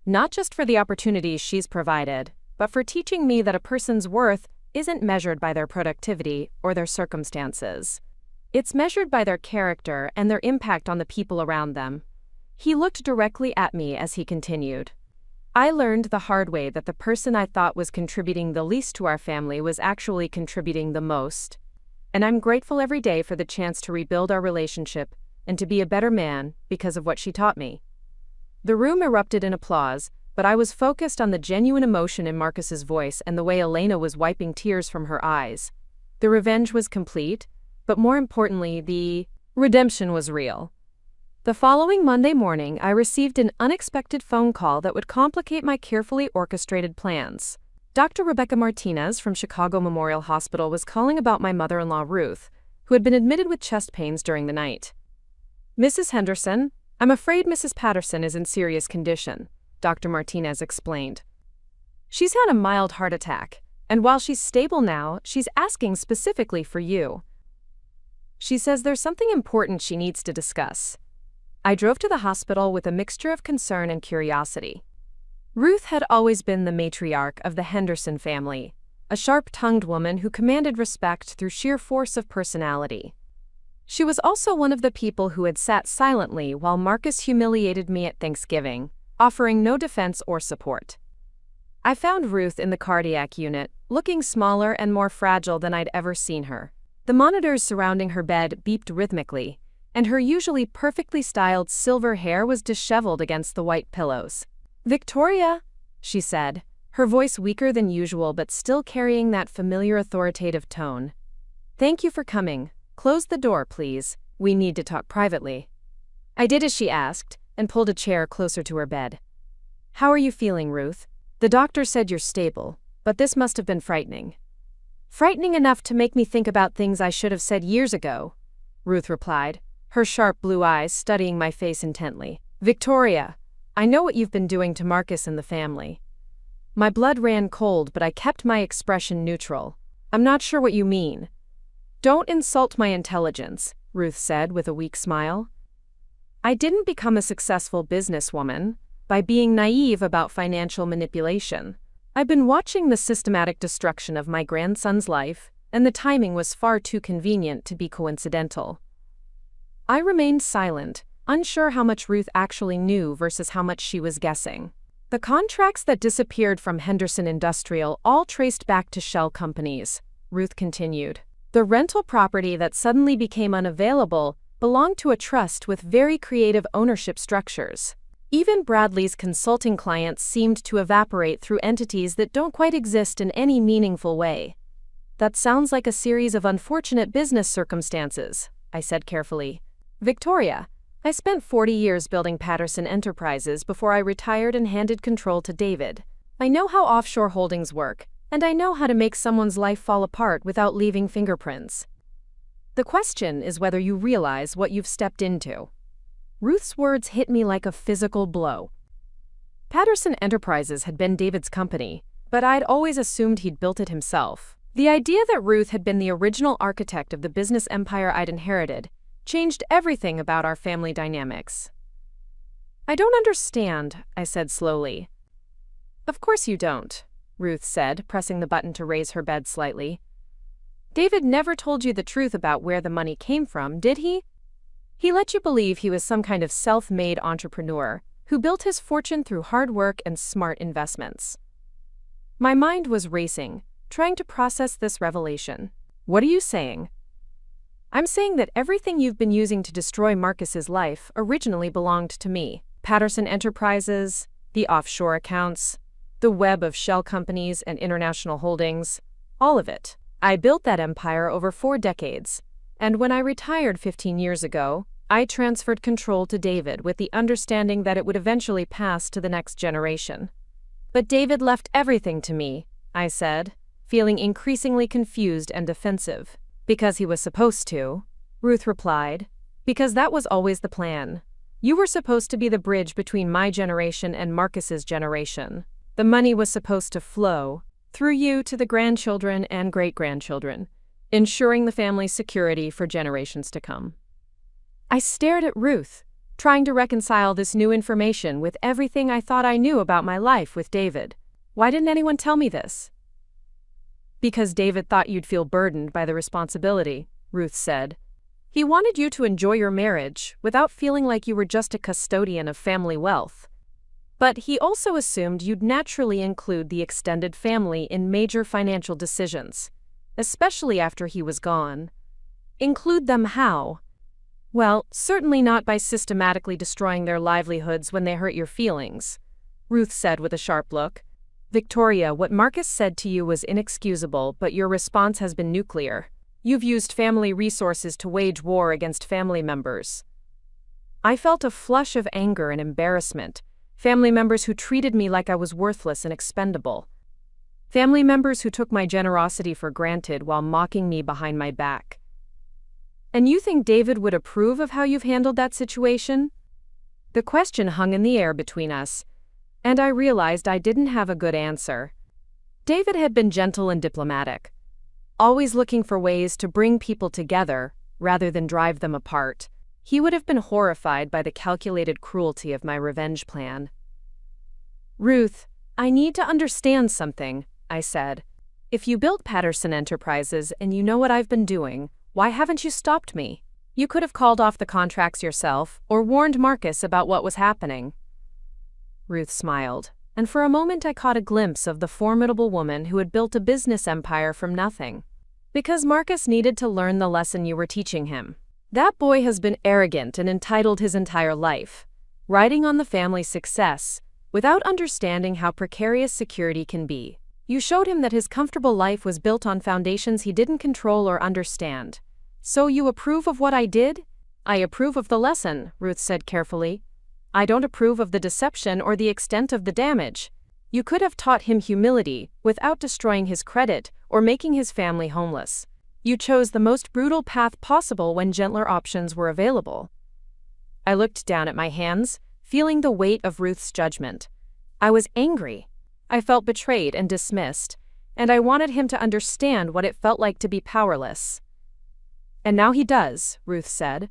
"Not just for the opportunities she's provided, but for teaching me that a person's worth isn't measured by their productivity or their circumstances. It's measured by their character and their impact on the people around them." He looked directly at me as he continued. "I learned the hard way that the person I thought was contributing the least to our family was actually contributing the most. And I'm grateful every day for the chance to rebuild our relationship and to be a better man because of what she taught me." The room erupted in applause, but I was focused on the genuine emotion in Marcus's voice and the way Elena was wiping tears from her eyes. The revenge was complete, but more importantly, the redemption was real. The following Monday morning, I received an unexpected phone call that would complicate my carefully orchestrated plans. Dr. Rebecca Martinez from Chicago Memorial Hospital was calling about my mother-in-law Ruth, who had been admitted with chest pains during the night. "Mrs. Henderson, I'm afraid Mrs. Patterson is in serious condition," Dr. Martinez explained. "She's had a mild heart attack, and while she's stable now, she's asking specifically for you. She says there's something important she needs to discuss." I drove to the hospital with a mixture of concern and curiosity. Ruth had always been the matriarch of the Henderson family, a sharp-tongued woman who commanded respect through sheer force of personality. She was also one of the people who had sat silently while Marcus humiliated me at Thanksgiving, offering no defense or support. I found Ruth in the cardiac unit, looking smaller and more fragile than I'd ever seen her. The monitors surrounding her bed beeped rhythmically, and her usually perfectly styled silver hair was disheveled against the white pillows. "Victoria," she said, her voice weaker than usual but still carrying that familiar authoritative tone. "Thank you for coming. Close the door, please. We need to talk privately." I did as she asked, and pulled a chair closer to her bed. "How are you feeling, Ruth? The doctor said you're stable, but this must have been frightening." "Frightening enough to make me think about things I should have said years ago," Ruth replied, her sharp blue eyes studying my face intently. "Victoria, I know what you've been doing to Marcus and the family." My blood ran cold, but I kept my expression neutral. "I'm not sure what you mean." "Don't insult my intelligence," Ruth said with a weak smile. "I didn't become a successful businesswoman by being naive about financial manipulation. I've been watching the systematic destruction of my grandson's life, and the timing was far too convenient to be coincidental." I remained silent, unsure how much Ruth actually knew versus how much she was guessing. The contracts that disappeared from Henderson Industrial all traced back to shell companies, Ruth continued. The rental property that suddenly became unavailable belonged to a trust with very creative ownership structures. Even Bradley's consulting clients seemed to evaporate through entities that don't quite exist in any meaningful way. That sounds like a series of unfortunate business circumstances, I said carefully. Victoria, I spent 40 years building Patterson Enterprises before I retired and handed control to David. I know how offshore holdings work, and I know how to make someone's life fall apart without leaving fingerprints. The question is whether you realize what you've stepped into. Ruth's words hit me like a physical blow. Patterson Enterprises had been David's company, but I'd always assumed he'd built it himself. The idea that Ruth had been the original architect of the business empire I'd inherited changed everything about our family dynamics. I don't understand, I said slowly. Of course you don't, Ruth said, pressing the button to raise her bed slightly. David never told you the truth about where the money came from, did he? He let you believe he was some kind of self-made entrepreneur who built his fortune through hard work and smart investments. My mind was racing, trying to process this revelation. What are you saying? I'm saying that everything you've been using to destroy Marcus's life originally belonged to me. Patterson Enterprises, the offshore accounts, the web of shell companies and international holdings, all of it. I built that empire over 4 decades, and when I retired 15 years ago, I transferred control to David with the understanding that it would eventually pass to the next generation. But David left everything to me, I said, feeling increasingly confused and defensive. Because he was supposed to, Ruth replied. Because that was always the plan. You were supposed to be the bridge between my generation and Marcus's generation. The money was supposed to flow through you to the grandchildren and great-grandchildren, ensuring the family's security for generations to come. I stared at Ruth, trying to reconcile this new information with everything I thought I knew about my life with David. Why didn't anyone tell me this? Because David thought you'd feel burdened by the responsibility, Ruth said. He wanted you to enjoy your marriage without feeling like you were just a custodian of family wealth. But he also assumed you'd naturally include the extended family in major financial decisions, especially after he was gone. Include them how? Well, certainly not by systematically destroying their livelihoods when they hurt your feelings, Ruth said with a sharp look. Victoria, what Marcus said to you was inexcusable, but your response has been nuclear. You've used family resources to wage war against family members. I felt a flush of anger and embarrassment. Family members who treated me like I was worthless and expendable. Family members who took my generosity for granted while mocking me behind my back. And you think David would approve of how you've handled that situation? The question hung in the air between us, and I realized I didn't have a good answer. David had been gentle and diplomatic, always looking for ways to bring people together rather than drive them apart. He would have been horrified by the calculated cruelty of my revenge plan. Ruth, I need to understand something, I said. If you built Patterson Enterprises and you know what I've been doing, why haven't you stopped me? You could have called off the contracts yourself or warned Marcus about what was happening. Ruth smiled, and for a moment I caught a glimpse of the formidable woman who had built a business empire from nothing. Because Marcus needed to learn the lesson you were teaching him. That boy has been arrogant and entitled his entire life, riding on the family's success, without understanding how precarious security can be. You showed him that his comfortable life was built on foundations he didn't control or understand. So you approve of what I did? I approve of the lesson, Ruth said carefully. I don't approve of the deception or the extent of the damage. You could have taught him humility without destroying his credit or making his family homeless. You chose the most brutal path possible when gentler options were available. I looked down at my hands, feeling the weight of Ruth's judgment. I was angry. I felt betrayed and dismissed, and I wanted him to understand what it felt like to be powerless. And now he does, Ruth said.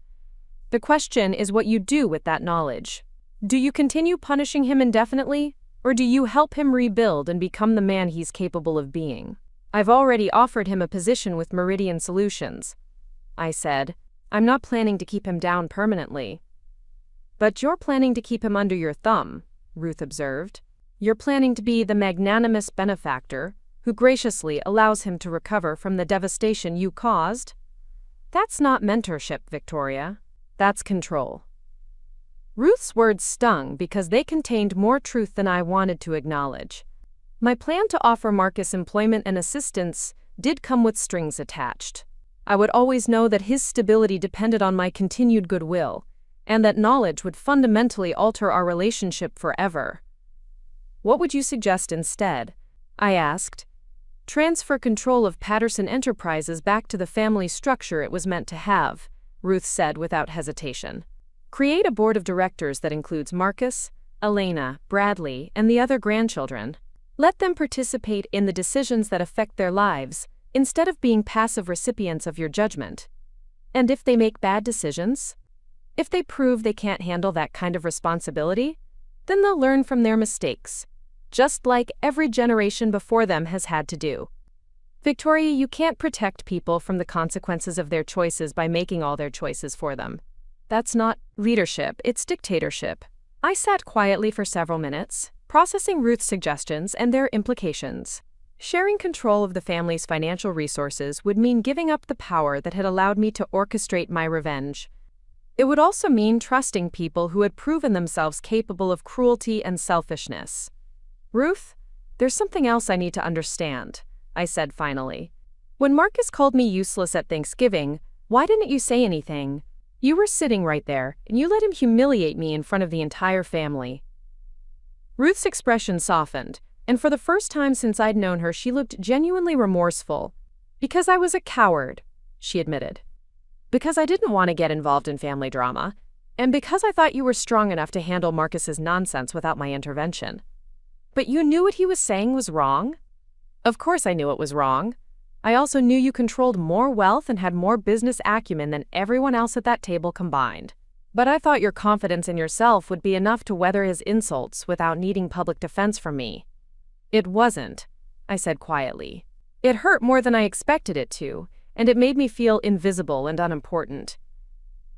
The question is what you do with that knowledge. Do you continue punishing him indefinitely, or do you help him rebuild and become the man he's capable of being? I've already offered him a position with Meridian Solutions, I said. I'm not planning to keep him down permanently. But you're planning to keep him under your thumb, Ruth observed. You're planning to be the magnanimous benefactor who graciously allows him to recover from the devastation you caused. That's not mentorship, Victoria. That's control. Ruth's words stung because they contained more truth than I wanted to acknowledge. My plan to offer Marcus employment and assistance did come with strings attached. I would always know that his stability depended on my continued goodwill, and that knowledge would fundamentally alter our relationship forever. What would you suggest instead? I asked. Transfer control of Patterson Enterprises back to the family structure it was meant to have, Ruth said without hesitation. Create a board of directors that includes Marcus, Elena, Bradley, and the other grandchildren. Let them participate in the decisions that affect their lives, instead of being passive recipients of your judgment. And if they make bad decisions? If they prove they can't handle that kind of responsibility, then they'll learn from their mistakes, just like every generation before them has had to do. Victoria, you can't protect people from the consequences of their choices by making all their choices for them. That's not leadership, it's dictatorship. I sat quietly for several minutes, processing Ruth's suggestions and their implications. Sharing control of the family's financial resources would mean giving up the power that had allowed me to orchestrate my revenge. It would also mean trusting people who had proven themselves capable of cruelty and selfishness. Ruth, there's something else I need to understand, I said finally. When Marcus called me useless at Thanksgiving, why didn't you say anything? You were sitting right there, and you let him humiliate me in front of the entire family. Ruth's expression softened, and for the first time since I'd known her, she looked genuinely remorseful. Because I was a coward, she admitted. Because I didn't want to get involved in family drama, and because I thought you were strong enough to handle Marcus's nonsense without my intervention. But you knew what he was saying was wrong? Of course I knew it was wrong. I also knew you controlled more wealth and had more business acumen than everyone else at that table combined. But I thought your confidence in yourself would be enough to weather his insults without needing public defense from me. It wasn't, I said quietly. It hurt more than I expected it to, and it made me feel invisible and unimportant.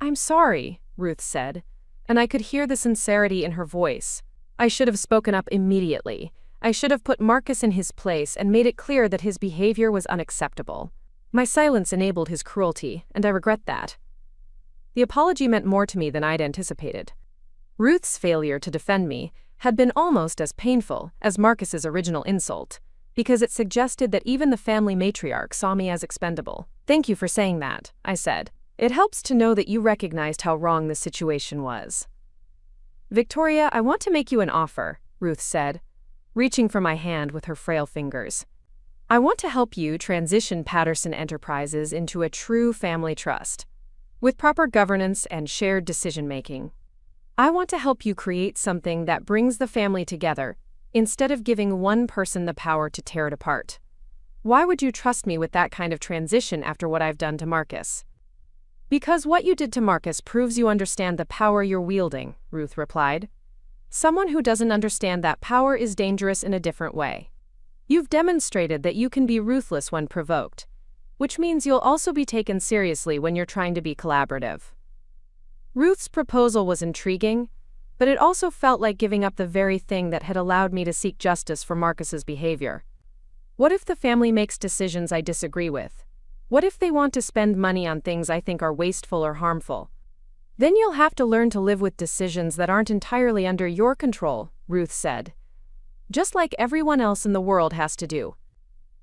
I'm sorry, Ruth said, and I could hear the sincerity in her voice. I should have spoken up immediately. I should have put Marcus in his place and made it clear that his behavior was unacceptable. My silence enabled his cruelty, and I regret that. The apology meant more to me than I'd anticipated. Ruth's failure to defend me had been almost as painful as Marcus's original insult, because it suggested that even the family matriarch saw me as expendable. Thank you for saying that, I said. It helps to know that you recognized how wrong the situation was. Victoria, I want to make you an offer, Ruth said, reaching for my hand with her frail fingers. I want to help you transition Patterson Enterprises into a true family trust, with proper governance and shared decision-making. I want to help you create something that brings the family together, instead of giving one person the power to tear it apart. Why would you trust me with that kind of transition after what I've done to Marcus? Because what you did to Marcus proves you understand the power you're wielding, Ruth replied. Someone who doesn't understand that power is dangerous in a different way. You've demonstrated that you can be ruthless when provoked, which means you'll also be taken seriously when you're trying to be collaborative. Ruth's proposal was intriguing, but it also felt like giving up the very thing that had allowed me to seek justice for Marcus's behavior. What if the family makes decisions I disagree with? What if they want to spend money on things I think are wasteful or harmful? Then you'll have to learn to live with decisions that aren't entirely under your control, Ruth said. Just like everyone else in the world has to do.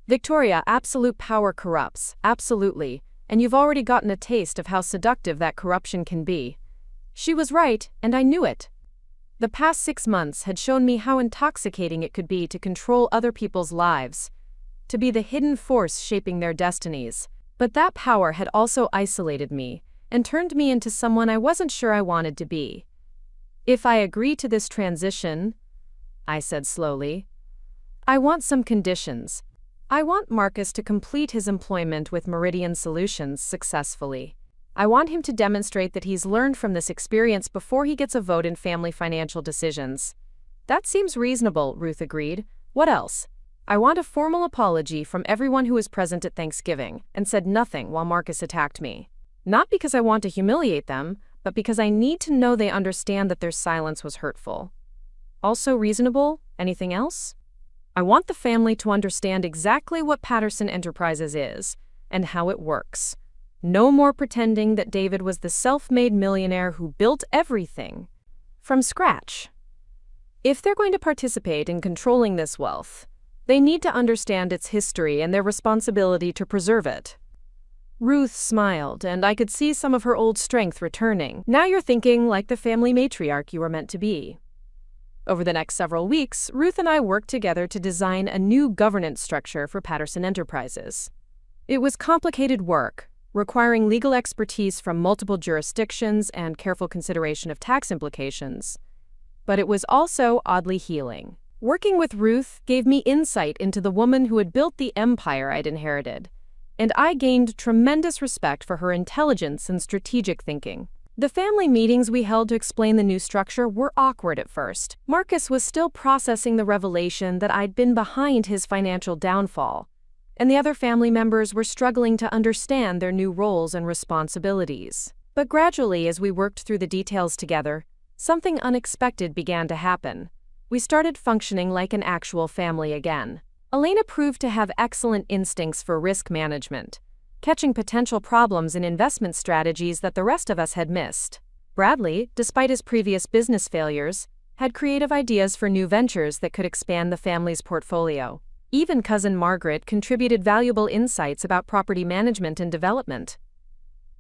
Victoria, absolute power corrupts, absolutely, and you've already gotten a taste of how seductive that corruption can be. She was right, and I knew it. The past 6 months had shown me how intoxicating it could be to control other people's lives, to be the hidden force shaping their destinies. But that power had also isolated me and turned me into someone I wasn't sure I wanted to be. If I agree to this transition, I said slowly, I want some conditions. I want Marcus to complete his employment with Meridian Solutions successfully. I want him to demonstrate that he's learned from this experience before he gets a vote in family financial decisions. That seems reasonable, Ruth agreed. What else? I want a formal apology from everyone who was present at Thanksgiving and said nothing while Marcus attacked me. Not because I want to humiliate them, but because I need to know they understand that their silence was hurtful. Also reasonable? Anything else? I want the family to understand exactly what Patterson Enterprises is and how it works. No more pretending that David was the self-made millionaire who built everything. from scratch. If they're going to participate in controlling this wealth, they need to understand its history and their responsibility to preserve it. Ruth smiled, and I could see some of her old strength returning. Now you're thinking like the family matriarch you were meant to be. Over the next several weeks, Ruth and I worked together to design a new governance structure for Patterson Enterprises. It was complicated work, requiring legal expertise from multiple jurisdictions and careful consideration of tax implications. But it was also oddly healing. Working with Ruth gave me insight into the woman who had built the empire I'd inherited, and I gained tremendous respect for her intelligence and strategic thinking. The family meetings we held to explain the new structure were awkward at first. Marcus was still processing the revelation that I'd been behind his financial downfall, and the other family members were struggling to understand their new roles and responsibilities. But gradually, as we worked through the details together, something unexpected began to happen. We started functioning like an actual family again. Elena proved to have excellent instincts for risk management, catching potential problems in investment strategies that the rest of us had missed. Bradley, despite his previous business failures, had creative ideas for new ventures that could expand the family's portfolio. Even cousin Margaret contributed valuable insights about property management and development.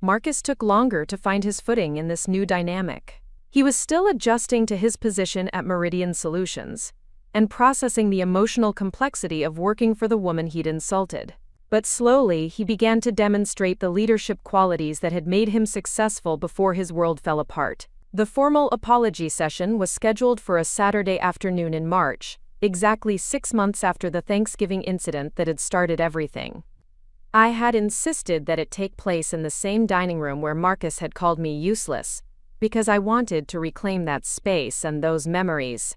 Marcus took longer to find his footing in this new dynamic. He was still adjusting to his position at Meridian Solutions and processing the emotional complexity of working for the woman he'd insulted. But slowly, he began to demonstrate the leadership qualities that had made him successful before his world fell apart. The formal apology session was scheduled for a Saturday afternoon in March, exactly 6 months after the Thanksgiving incident that had started everything. I had insisted that it take place in the same dining room where Marcus had called me useless, because I wanted to reclaim that space and those memories.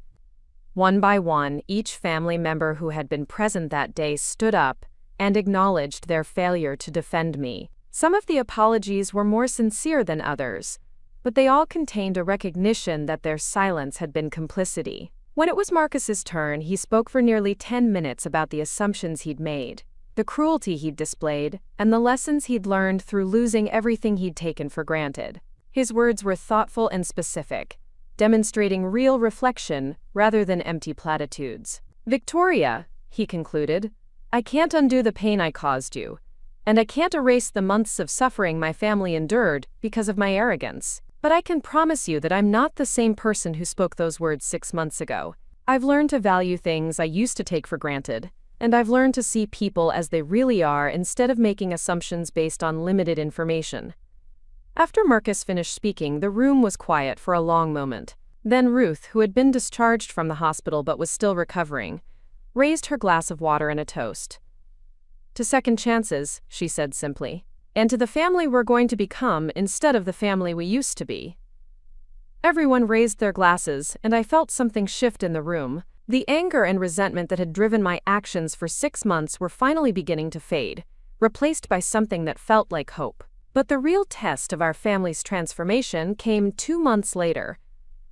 One by one, each family member who had been present that day stood up and acknowledged their failure to defend me. Some of the apologies were more sincere than others, but they all contained a recognition that their silence had been complicity. When it was Marcus's turn, he spoke for nearly 10 minutes about the assumptions he'd made, the cruelty he'd displayed, and the lessons he'd learned through losing everything he'd taken for granted. His words were thoughtful and specific, demonstrating real reflection rather than empty platitudes. "Victoria," he concluded, "I can't undo the pain I caused you, and I can't erase the months of suffering my family endured because of my arrogance. But I can promise you that I'm not the same person who spoke those words 6 months ago. I've learned to value things I used to take for granted, and I've learned to see people as they really are instead of making assumptions based on limited information." After Marcus finished speaking, the room was quiet for a long moment. Then Ruth, who had been discharged from the hospital but was still recovering, raised her glass of water and a toast. "To second chances," she said simply, "and to the family we're going to become instead of the family we used to be." Everyone raised their glasses, and I felt something shift in the room. The anger and resentment that had driven my actions for 6 months were finally beginning to fade, replaced by something that felt like hope. But the real test of our family's transformation came 2 months later,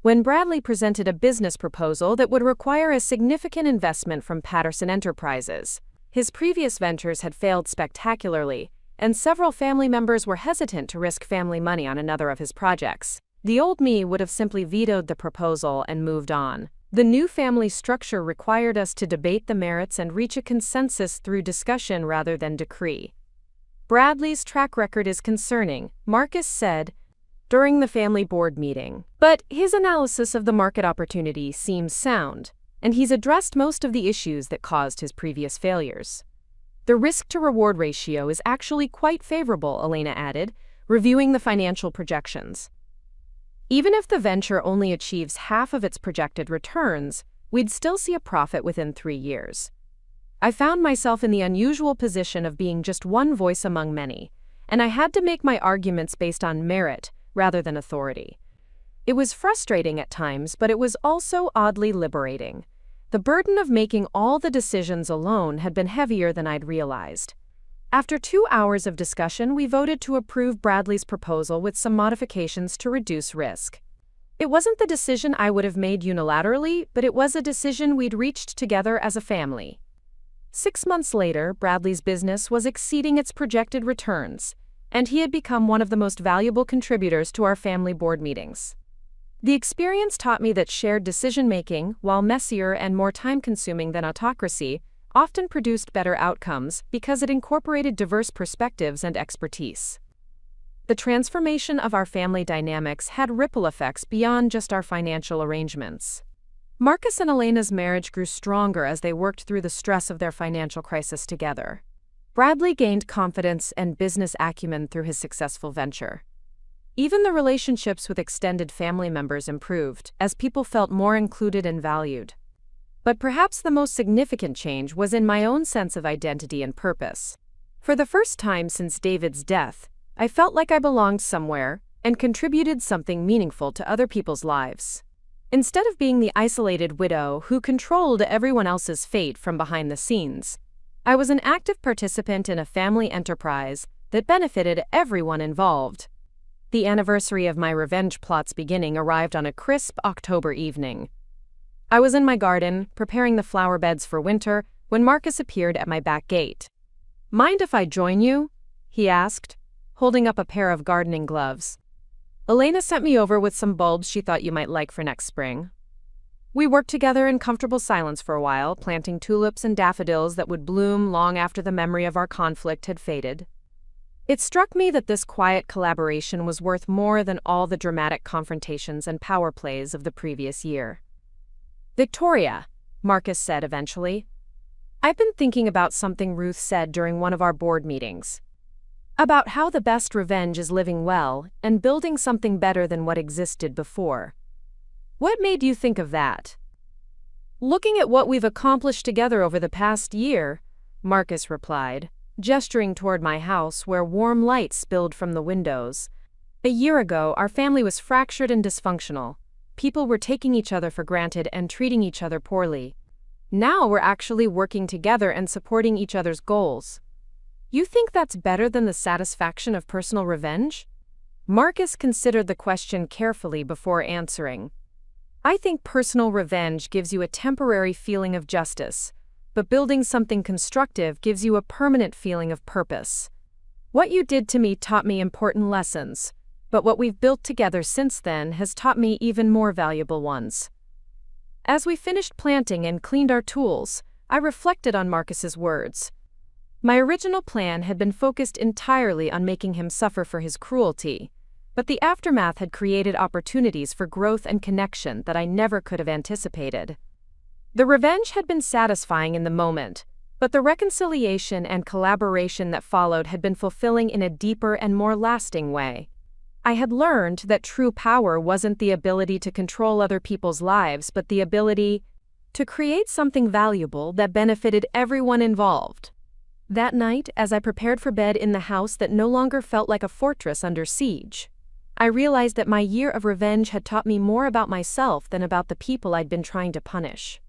when Bradley presented a business proposal that would require a significant investment from Patterson Enterprises. His previous ventures had failed spectacularly, and several family members were hesitant to risk family money on another of his projects. The old me would have simply vetoed the proposal and moved on. The new family structure required us to debate the merits and reach a consensus through discussion rather than decree. "Bradley's track record is concerning," Marcus said during the family board meeting. "But his analysis of the market opportunity seems sound, and he's addressed most of the issues that caused his previous failures. The risk-to-reward ratio is actually quite favorable," Elena added, reviewing the financial projections. "Even if the venture only achieves half of its projected returns, we'd still see a profit within 3 years. I found myself in the unusual position of being just one voice among many, and I had to make my arguments based on merit rather than authority. It was frustrating at times, but it was also oddly liberating. The burden of making all the decisions alone had been heavier than I'd realized. After 2 hours of discussion, we voted to approve Bradley's proposal with some modifications to reduce risk. It wasn't the decision I would have made unilaterally, but it was a decision we'd reached together as a family. 6 months later, Bradley's business was exceeding its projected returns, and he had become one of the most valuable contributors to our family board meetings. The experience taught me that shared decision-making, while messier and more time-consuming than autocracy, often produced better outcomes because it incorporated diverse perspectives and expertise. The transformation of our family dynamics had ripple effects beyond just our financial arrangements. Marcus and Elena's marriage grew stronger as they worked through the stress of their financial crisis together. Bradley gained confidence and business acumen through his successful venture. Even the relationships with extended family members improved, as people felt more included and valued. But perhaps the most significant change was in my own sense of identity and purpose. For the first time since David's death, I felt like I belonged somewhere and contributed something meaningful to other people's lives. Instead of being the isolated widow who controlled everyone else's fate from behind the scenes, I was an active participant in a family enterprise that benefited everyone involved. The anniversary of my revenge plot's beginning arrived on a crisp October evening. I was in my garden, preparing the flower beds for winter, when Marcus appeared at my back gate. "Mind if I join you?" he asked, holding up a pair of gardening gloves. "Elena sent me over with some bulbs she thought you might like for next spring." We worked together in comfortable silence for a while, planting tulips and daffodils that would bloom long after the memory of our conflict had faded. It struck me that this quiet collaboration was worth more than all the dramatic confrontations and power plays of the previous year. "Victoria," Marcus said eventually, "I've been thinking about something Ruth said during one of our board meetings. About how the best revenge is living well and building something better than what existed before. What made you think of that?" "Looking at what we've accomplished together over the past year," Marcus replied, gesturing toward my house where warm light spilled from the windows. "A year ago, our family was fractured and dysfunctional. People were taking each other for granted and treating each other poorly. Now we're actually working together and supporting each other's goals. You think that's better than the satisfaction of personal revenge?" Marcus considered the question carefully before answering. "I think personal revenge gives you a temporary feeling of justice, but building something constructive gives you a permanent feeling of purpose. What you did to me taught me important lessons, but what we've built together since then has taught me even more valuable ones." As we finished planting and cleaned our tools, I reflected on Marcus's words. My original plan had been focused entirely on making him suffer for his cruelty, but the aftermath had created opportunities for growth and connection that I never could have anticipated. The revenge had been satisfying in the moment, but the reconciliation and collaboration that followed had been fulfilling in a deeper and more lasting way. I had learned that true power wasn't the ability to control other people's lives, but the ability to create something valuable that benefited everyone involved. That night, as I prepared for bed in the house that no longer felt like a fortress under siege, I realized that my year of revenge had taught me more about myself than about the people I'd been trying to punish.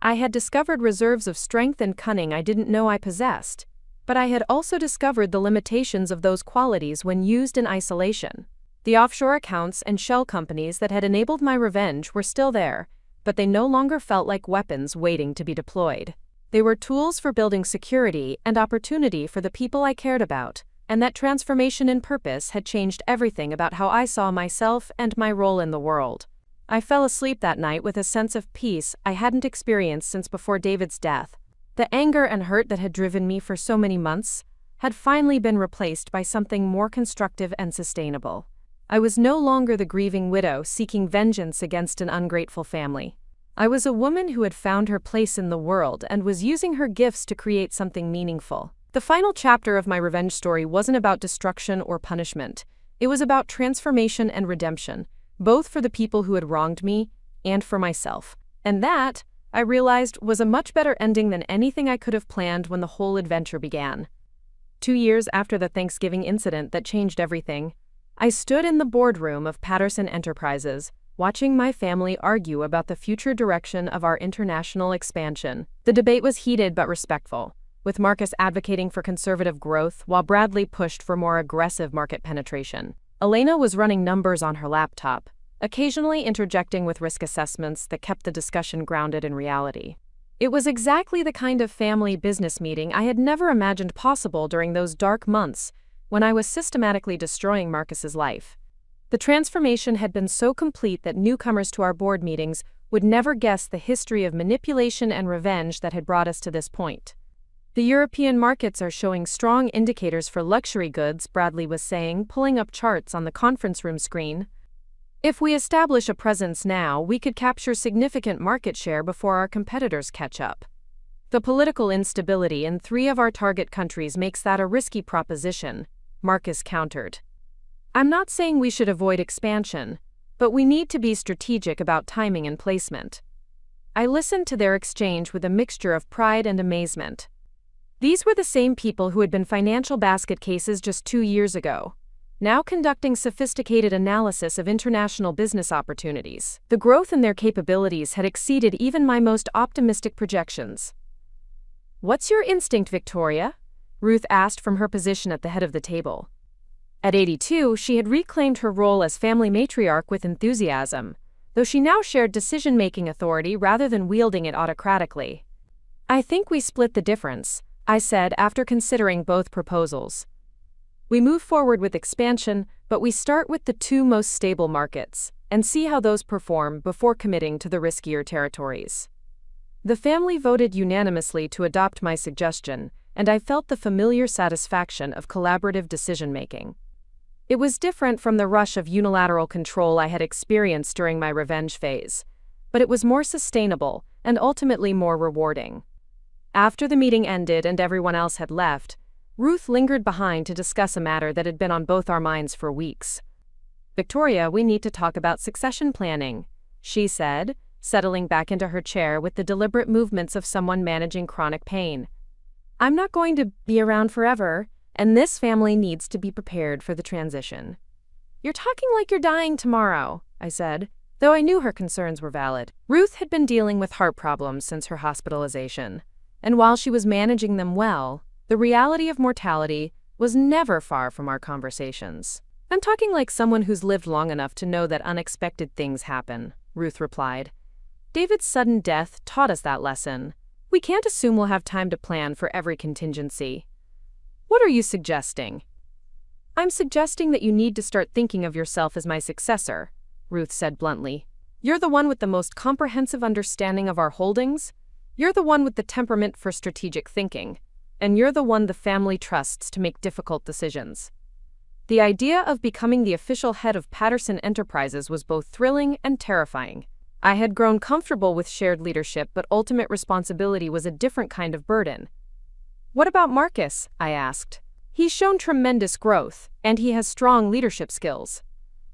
I had discovered reserves of strength and cunning I didn't know I possessed, but I had also discovered the limitations of those qualities when used in isolation. The offshore accounts and shell companies that had enabled my revenge were still there, but they no longer felt like weapons waiting to be deployed. They were tools for building security and opportunity for the people I cared about, and that transformation in purpose had changed everything about how I saw myself and my role in the world. I fell asleep that night with a sense of peace I hadn't experienced since before David's death. The anger and hurt that had driven me for so many months had finally been replaced by something more constructive and sustainable. I was no longer the grieving widow seeking vengeance against an ungrateful family. I was a woman who had found her place in the world and was using her gifts to create something meaningful. The final chapter of my revenge story wasn't about destruction or punishment. It was about transformation and redemption, both for the people who had wronged me and for myself. And that, I realized, was a much better ending than anything I could have planned when the whole adventure began. 2 years after the Thanksgiving incident that changed everything, I stood in the boardroom of Patterson Enterprises, watching my family argue about the future direction of our international expansion. The debate was heated but respectful, with Marcus advocating for conservative growth while Bradley pushed for more aggressive market penetration. Elena was running numbers on her laptop, occasionally interjecting with risk assessments that kept the discussion grounded in reality. It was exactly the kind of family business meeting I had never imagined possible during those dark months when I was systematically destroying Marcus's life. The transformation had been so complete that newcomers to our board meetings would never guess the history of manipulation and revenge that had brought us to this point. The European markets are showing strong indicators for luxury goods, Bradley was saying, pulling up charts on the conference room screen. If we establish a presence now, we could capture significant market share before our competitors catch up. The political instability in 3 of our target countries makes that a risky proposition, Marcus countered. I'm not saying we should avoid expansion, but we need to be strategic about timing and placement. I listened to their exchange with a mixture of pride and amazement. These were the same people who had been financial basket cases just 2 years ago, now conducting sophisticated analysis of international business opportunities. The growth in their capabilities had exceeded even my most optimistic projections. "What's your instinct, Victoria?" Ruth asked from her position at the head of the table. At 82, she had reclaimed her role as family matriarch with enthusiasm, though she now shared decision-making authority rather than wielding it autocratically. "I think we split the difference," I said after considering both proposals. "We move forward with expansion, but we start with the 2 most stable markets and see how those perform before committing to the riskier territories." The family voted unanimously to adopt my suggestion, and I felt the familiar satisfaction of collaborative decision-making. It was different from the rush of unilateral control I had experienced during my revenge phase, but it was more sustainable and ultimately more rewarding. After the meeting ended and everyone else had left, Ruth lingered behind to discuss a matter that had been on both our minds for weeks. "Victoria, we need to talk about succession planning," she said, settling back into her chair with the deliberate movements of someone managing chronic pain. "I'm not going to be around forever, and this family needs to be prepared for the transition." "You're talking like you're dying tomorrow," I said, though I knew her concerns were valid. Ruth had been dealing with heart problems since her hospitalization, and while she was managing them well, the reality of mortality was never far from our conversations. "I'm talking like someone who's lived long enough to know that unexpected things happen," Ruth replied. "David's sudden death taught us that lesson. We can't assume we'll have time to plan for every contingency." "What are you suggesting?" "I'm suggesting that you need to start thinking of yourself as my successor," Ruth said bluntly. "You're the one with the most comprehensive understanding of our holdings. You're the one with the temperament for strategic thinking, and you're the one the family trusts to make difficult decisions." The idea of becoming the official head of Patterson Enterprises was both thrilling and terrifying. I had grown comfortable with shared leadership, but ultimate responsibility was a different kind of burden. "What about Marcus?" I asked. "He's shown tremendous growth, and he has strong leadership skills."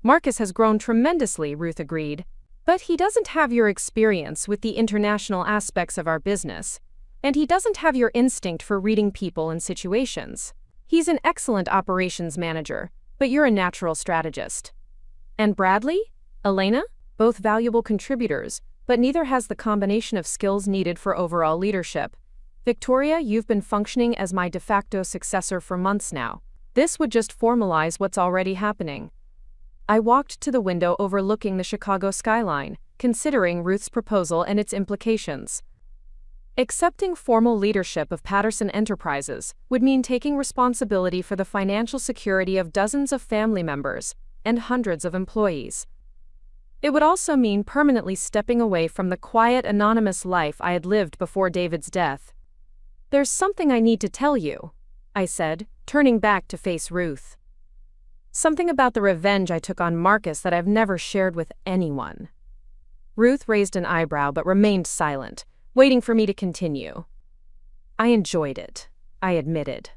"Marcus has grown tremendously," Ruth agreed. "But he doesn't have your experience with the international aspects of our business, and he doesn't have your instinct for reading people and situations. He's an excellent operations manager, but you're a natural strategist." "And Bradley? Elena? Both valuable contributors, but neither has the combination of skills needed for overall leadership. Victoria, you've been functioning as my de facto successor for months now. This would just formalize what's already happening." I walked to the window overlooking the Chicago skyline, considering Ruth's proposal and its implications. Accepting formal leadership of Patterson Enterprises would mean taking responsibility for the financial security of dozens of family members and hundreds of employees. It would also mean permanently stepping away from the quiet, anonymous life I had lived before David's death. "There's something I need to tell you," I said, turning back to face Ruth. "Something about the revenge I took on Marcus that I've never shared with anyone." Ruth raised an eyebrow but remained silent, waiting for me to continue. "I enjoyed it," I admitted.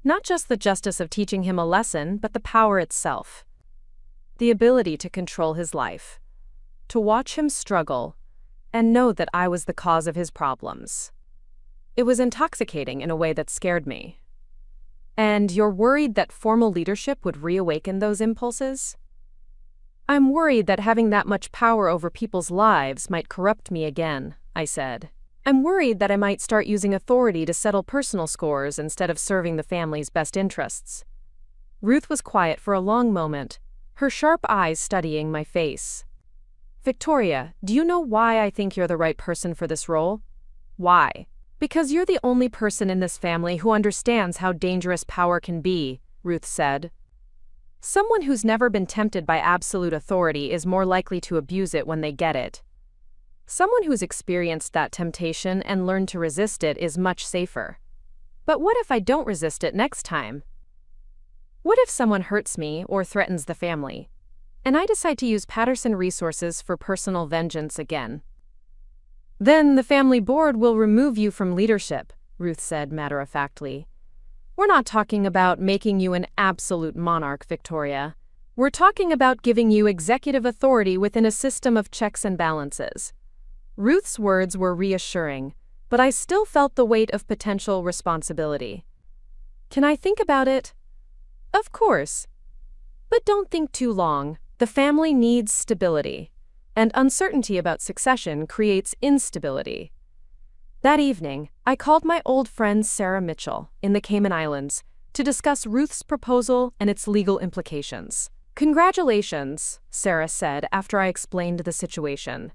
"Not just the justice of teaching him a lesson, but the power itself. The ability to control his life, to watch him struggle, and know that I was the cause of his problems. It was intoxicating in a way that scared me." "And you're worried that formal leadership would reawaken those impulses?" "I'm worried that having that much power over people's lives might corrupt me again," I said. "I'm worried that I might start using authority to settle personal scores instead of serving the family's best interests." Ruth was quiet for a long moment, her sharp eyes studying my face. "Victoria, do you know why I think you're the right person for this role?" "Why?" "Because you're the only person in this family who understands how dangerous power can be," Ruth said. Someone who's never been tempted by absolute authority is more likely to abuse it when they get it. Someone who's experienced that temptation and learned to resist it is much safer. But what if I don't resist it next time? What if someone hurts me or threatens the family, and I decide to use Patterson resources for personal vengeance again? Then the family board will remove you from leadership, Ruth said matter-of-factly. We're not talking about making you an absolute monarch, Victoria. We're talking about giving you executive authority within a system of checks and balances. Ruth's words were reassuring, but I still felt the weight of potential responsibility. Can I think about it? Of course. But don't think too long. The family needs stability, and uncertainty about succession creates instability. That evening, I called my old friend Sarah Mitchell in the Cayman Islands to discuss Ruth's proposal and its legal implications. Congratulations, Sarah said after I explained the situation.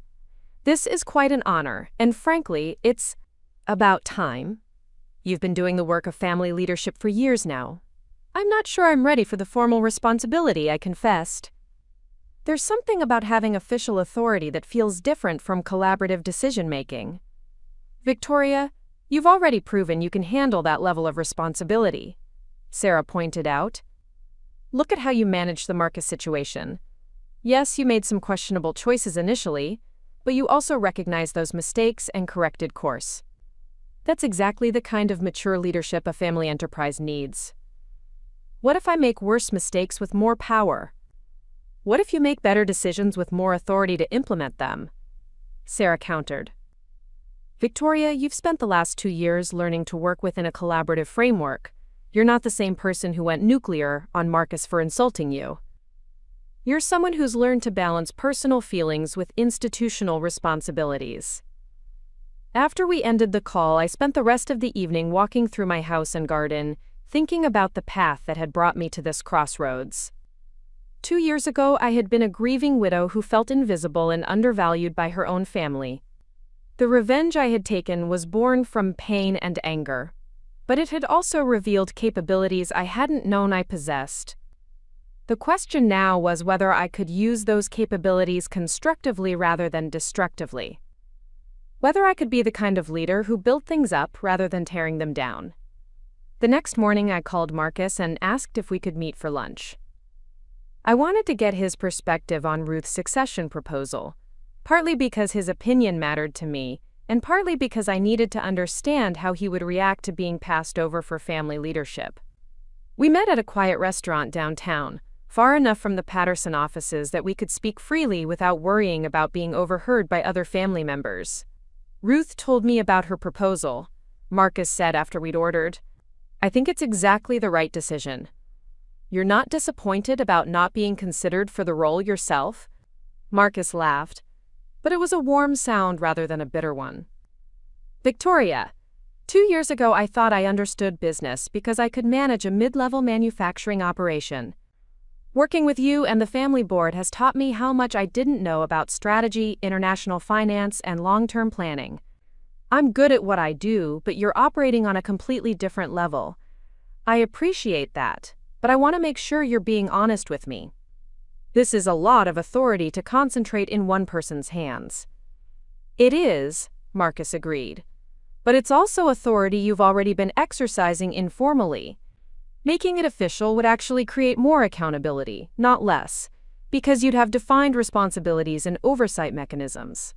This is quite an honor, and frankly, it's about time. You've been doing the work of family leadership for years now. I'm not sure I'm ready for the formal responsibility, I confessed. There's something about having official authority that feels different from collaborative decision-making. Victoria, you've already proven you can handle that level of responsibility, Sarah pointed out. Look at how you managed the Marcus situation. Yes, you made some questionable choices initially, but you also recognized those mistakes and corrected course. That's exactly the kind of mature leadership a family enterprise needs. What if I make worse mistakes with more power? What if you make better decisions with more authority to implement them? Sarah countered. Victoria, you've spent the last 2 years learning to work within a collaborative framework. You're not the same person who went nuclear on Marcus for insulting you. You're someone who's learned to balance personal feelings with institutional responsibilities. After we ended the call, I spent the rest of the evening walking through my house and garden, thinking about the path that had brought me to this crossroads. 2 years ago, I had been a grieving widow who felt invisible and undervalued by her own family. The revenge I had taken was born from pain and anger, but it had also revealed capabilities I hadn't known I possessed. The question now was whether I could use those capabilities constructively rather than destructively. Whether I could be the kind of leader who built things up rather than tearing them down. The next morning, I called Marcus and asked if we could meet for lunch. I wanted to get his perspective on Ruth's succession proposal, partly because his opinion mattered to me, and partly because I needed to understand how he would react to being passed over for family leadership. We met at a quiet restaurant downtown, far enough from the Patterson offices that we could speak freely without worrying about being overheard by other family members. Ruth told me about her proposal, Marcus said after we'd ordered. I think it's exactly the right decision. You're not disappointed about not being considered for the role yourself? Marcus laughed, but it was a warm sound rather than a bitter one. Victoria, 2 years ago I thought I understood business because I could manage a mid-level manufacturing operation. Working with you and the family board has taught me how much I didn't know about strategy, international finance, and long-term planning. I'm good at what I do, but you're operating on a completely different level. I appreciate that, but I want to make sure you're being honest with me. This is a lot of authority to concentrate in one person's hands. It is, Marcus agreed. But it's also authority you've already been exercising informally. Making it official would actually create more accountability, not less, because you'd have defined responsibilities and oversight mechanisms.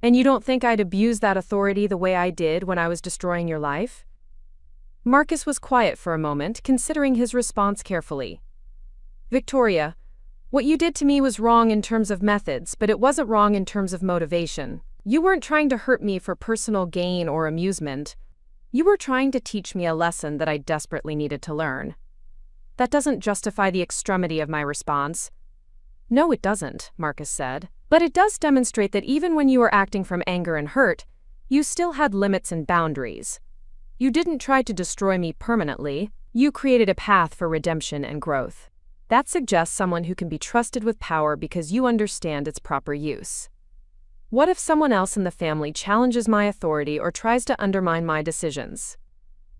And you don't think I'd abuse that authority the way I did when I was destroying your life? Marcus was quiet for a moment, considering his response carefully. Victoria, what you did to me was wrong in terms of methods, but it wasn't wrong in terms of motivation. You weren't trying to hurt me for personal gain or amusement. You were trying to teach me a lesson that I desperately needed to learn. That doesn't justify the extremity of my response. No, it doesn't, Marcus said. But it does demonstrate that even when you were acting from anger and hurt, you still had limits and boundaries. You didn't try to destroy me permanently. You created a path for redemption and growth. That suggests someone who can be trusted with power because you understand its proper use. What if someone else in the family challenges my authority or tries to undermine my decisions?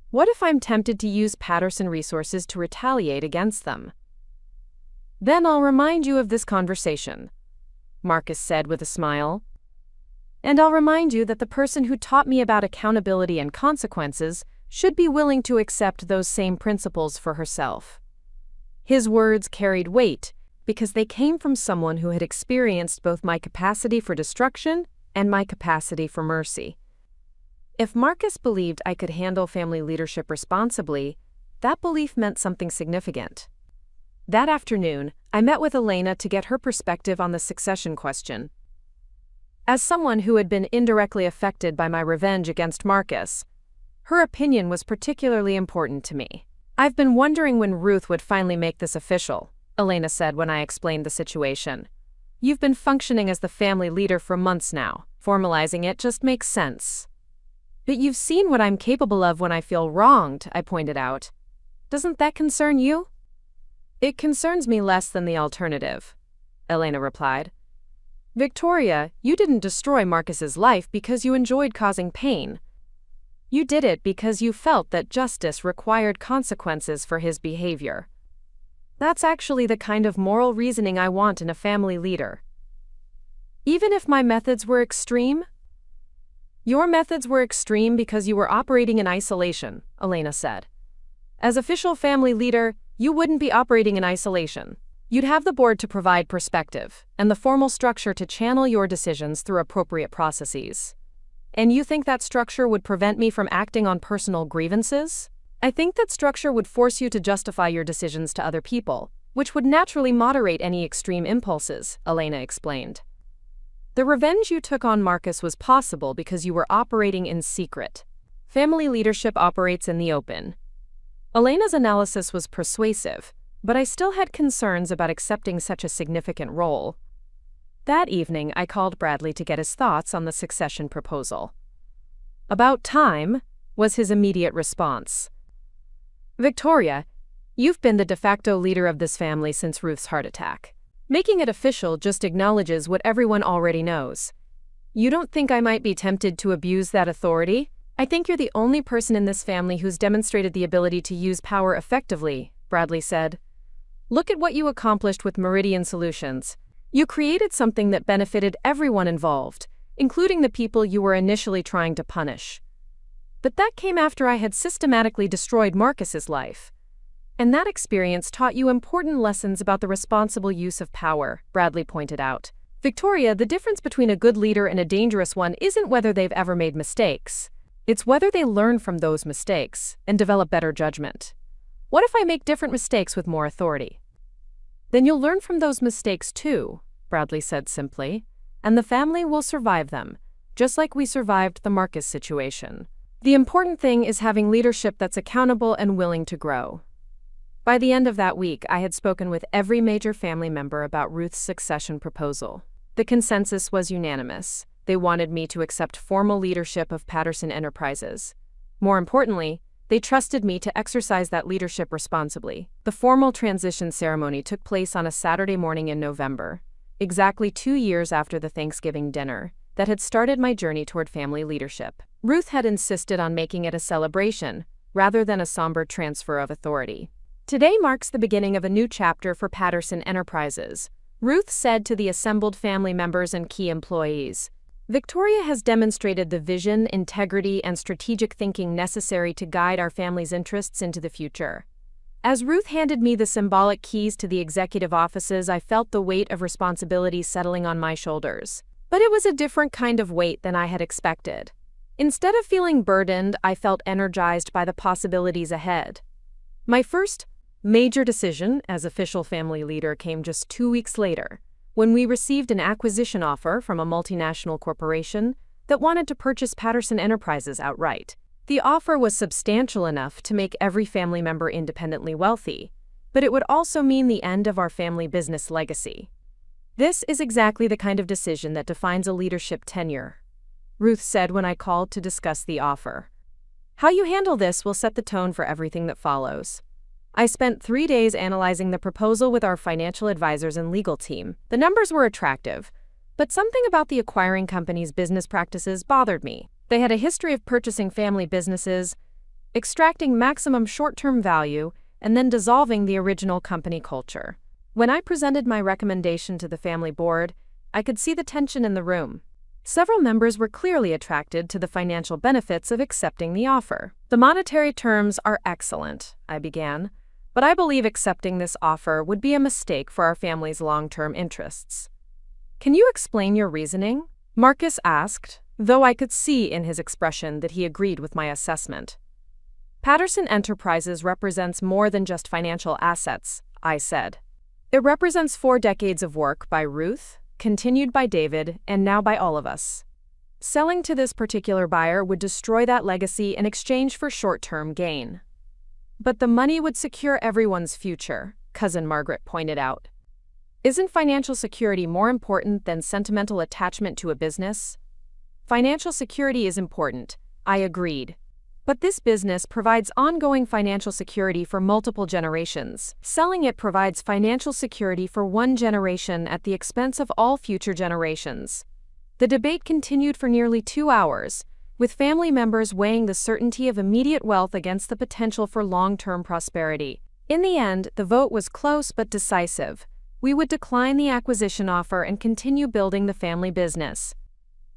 What if I'm tempted to use Patterson resources to retaliate against them? Then I'll remind you of this conversation, Marcus said with a smile. And I'll remind you that the person who taught me about accountability and consequences should be willing to accept those same principles for herself. His words carried weight because they came from someone who had experienced both my capacity for destruction and my capacity for mercy. If Marcus believed I could handle family leadership responsibly, that belief meant something significant. That afternoon, I met with Elena to get her perspective on the succession question. As someone who had been indirectly affected by my revenge against Marcus, her opinion was particularly important to me. I've been wondering when Ruth would finally make this official, Elena said when I explained the situation. You've been functioning as the family leader for months now. Formalizing it just makes sense. But you've seen what I'm capable of when I feel wronged, I pointed out. Doesn't that concern you? It concerns me less than the alternative, Elena replied. Victoria, you didn't destroy Marcus's life because you enjoyed causing pain. You did it because you felt that justice required consequences for his behavior. That's actually the kind of moral reasoning I want in a family leader. Even if my methods were extreme? Your methods were extreme because you were operating in isolation, Elena said. As official family leader, you wouldn't be operating in isolation. You'd have the board to provide perspective and the formal structure to channel your decisions through appropriate processes. And you think that structure would prevent me from acting on personal grievances? I think that structure would force you to justify your decisions to other people, which would naturally moderate any extreme impulses, Elena explained. The revenge you took on Marcus was possible because you were operating in secret. Family leadership operates in the open. Elena's analysis was persuasive, but I still had concerns about accepting such a significant role. That evening, I called Bradley to get his thoughts on the succession proposal. About time, was his immediate response. Victoria, you've been the de facto leader of this family since Ruth's heart attack. Making it official just acknowledges what everyone already knows. You don't think I might be tempted to abuse that authority? I think you're the only person in this family who's demonstrated the ability to use power effectively, Bradley said. Look at what you accomplished with Meridian Solutions. You created something that benefited everyone involved, including the people you were initially trying to punish. But that came after I had systematically destroyed Marcus's life. And that experience taught you important lessons about the responsible use of power, Bradley pointed out. Victoria, the difference between a good leader and a dangerous one isn't whether they've ever made mistakes. It's whether they learn from those mistakes and develop better judgment. What if I make different mistakes with more authority? Then you'll learn from those mistakes too, Bradley said simply, and the family will survive them, just like we survived the Marcus situation. The important thing is having leadership that's accountable and willing to grow. By the end of that week, I had spoken with every major family member about Ruth's succession proposal. The consensus was unanimous. They wanted me to accept formal leadership of Patterson Enterprises. More importantly, they trusted me to exercise that leadership responsibly. The formal transition ceremony took place on a Saturday morning in November, exactly 2 years after the Thanksgiving dinner that had started my journey toward family leadership. Ruth had insisted on making it a celebration rather than a somber transfer of authority. Today marks the beginning of a new chapter for Patterson Enterprises, Ruth said to the assembled family members and key employees. Victoria has demonstrated the vision, integrity, and strategic thinking necessary to guide our family's interests into the future. As Ruth handed me the symbolic keys to the executive offices, I felt the weight of responsibility settling on my shoulders. But it was a different kind of weight than I had expected. Instead of feeling burdened, I felt energized by the possibilities ahead. My first major decision as official family leader came just 2 weeks later, when we received an acquisition offer from a multinational corporation that wanted to purchase Patterson Enterprises outright. The offer was substantial enough to make every family member independently wealthy, but it would also mean the end of our family business legacy. This is exactly the kind of decision that defines a leadership tenure, Ruth said when I called to discuss the offer. How you handle this will set the tone for everything that follows. I spent 3 days analyzing the proposal with our financial advisors and legal team. The numbers were attractive, but something about the acquiring company's business practices bothered me. They had a history of purchasing family businesses, extracting maximum short-term value, and then dissolving the original company culture. When I presented my recommendation to the family board, I could see the tension in the room. Several members were clearly attracted to the financial benefits of accepting the offer. "The monetary terms are excellent," I began, "but I believe accepting this offer would be a mistake for our family's long-term interests." "Can you explain your reasoning?" Marcus asked, though I could see in his expression that he agreed with my assessment. "Patterson Enterprises represents more than just financial assets," I said. "It represents 4 decades of work by Ruth, continued by David, and now by all of us. Selling to this particular buyer would destroy that legacy in exchange for short-term gain." "But the money would secure everyone's future," Cousin Margaret pointed out. "Isn't financial security more important than sentimental attachment to a business?" "Financial security is important," I agreed. "But this business provides ongoing financial security for multiple generations. Selling it provides financial security for one generation at the expense of all future generations." The debate continued for nearly 2 hours, with family members weighing the certainty of immediate wealth against the potential for long-term prosperity. In the end, the vote was close but decisive. We would decline the acquisition offer and continue building the family business.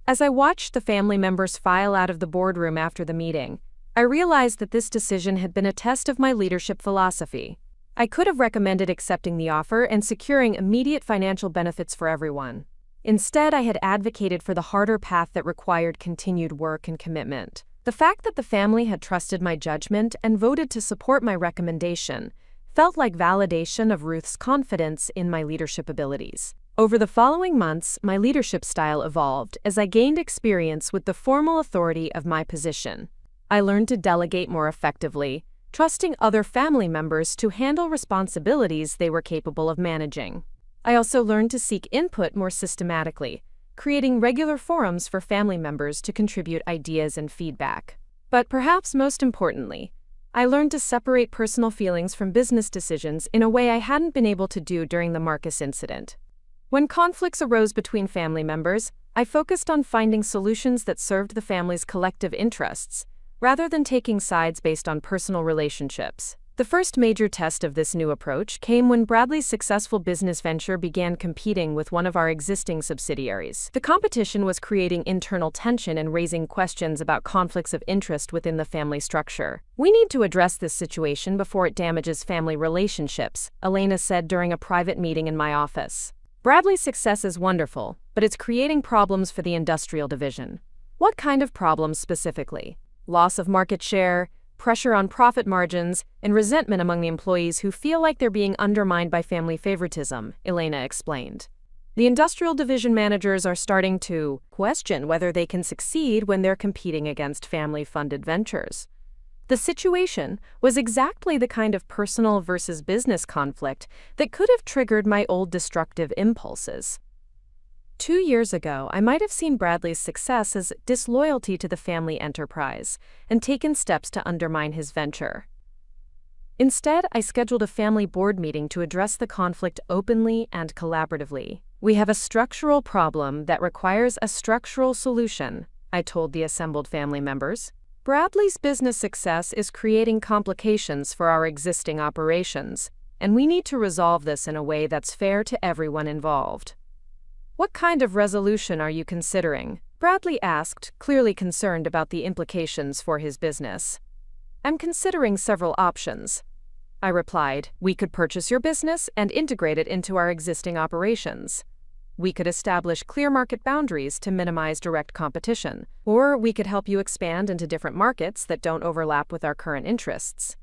As I watched the family members file out of the boardroom after the meeting, I realized that this decision had been a test of my leadership philosophy. I could have recommended accepting the offer and securing immediate financial benefits for everyone. Instead, I had advocated for the harder path that required continued work and commitment. The fact that the family had trusted my judgment and voted to support my recommendation felt like validation of Ruth's confidence in my leadership abilities. Over the following months, my leadership style evolved as I gained experience with the formal authority of my position. I learned to delegate more effectively, trusting other family members to handle responsibilities they were capable of managing. I also learned to seek input more systematically, creating regular forums for family members to contribute ideas and feedback. But perhaps most importantly, I learned to separate personal feelings from business decisions in a way I hadn't been able to do during the Marcus incident. When conflicts arose between family members, I focused on finding solutions that served the family's collective interests, rather than taking sides based on personal relationships. The first major test of this new approach came when Bradley's successful business venture began competing with one of our existing subsidiaries. The competition was creating internal tension and raising questions about conflicts of interest within the family structure. "We need to address this situation before it damages family relationships," Elena said during a private meeting in my office. "Bradley's success is wonderful, but it's creating problems for the industrial division." "What kind of problems specifically?" "Loss of market share, pressure on profit margins, and resentment among the employees who feel like they're being undermined by family favoritism," Elena explained. "The industrial division managers are starting to question whether they can succeed when they're competing against family-funded ventures." The situation was exactly the kind of personal versus business conflict that could have triggered my old destructive impulses. 2 years ago, I might have seen Bradley's success as disloyalty to the family enterprise and taken steps to undermine his venture. Instead, I scheduled a family board meeting to address the conflict openly and collaboratively. "We have a structural problem that requires a structural solution," I told the assembled family members. "Bradley's business success is creating complications for our existing operations, and we need to resolve this in a way that's fair to everyone involved." "What kind of resolution are you considering?" Bradley asked, clearly concerned about the implications for his business. "I'm considering several options," I replied. "We could purchase your business and integrate it into our existing operations. We could establish clear market boundaries to minimize direct competition, or we could help you expand into different markets that don't overlap with our current interests."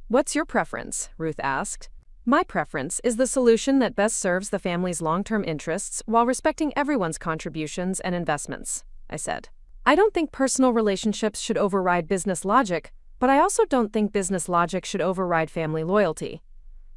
"What's your preference?" Ruth asked. "My preference is the solution that best serves the family's long-term interests while respecting everyone's contributions and investments," I said. "I don't think personal relationships should override business logic, but I also don't think business logic should override family loyalty."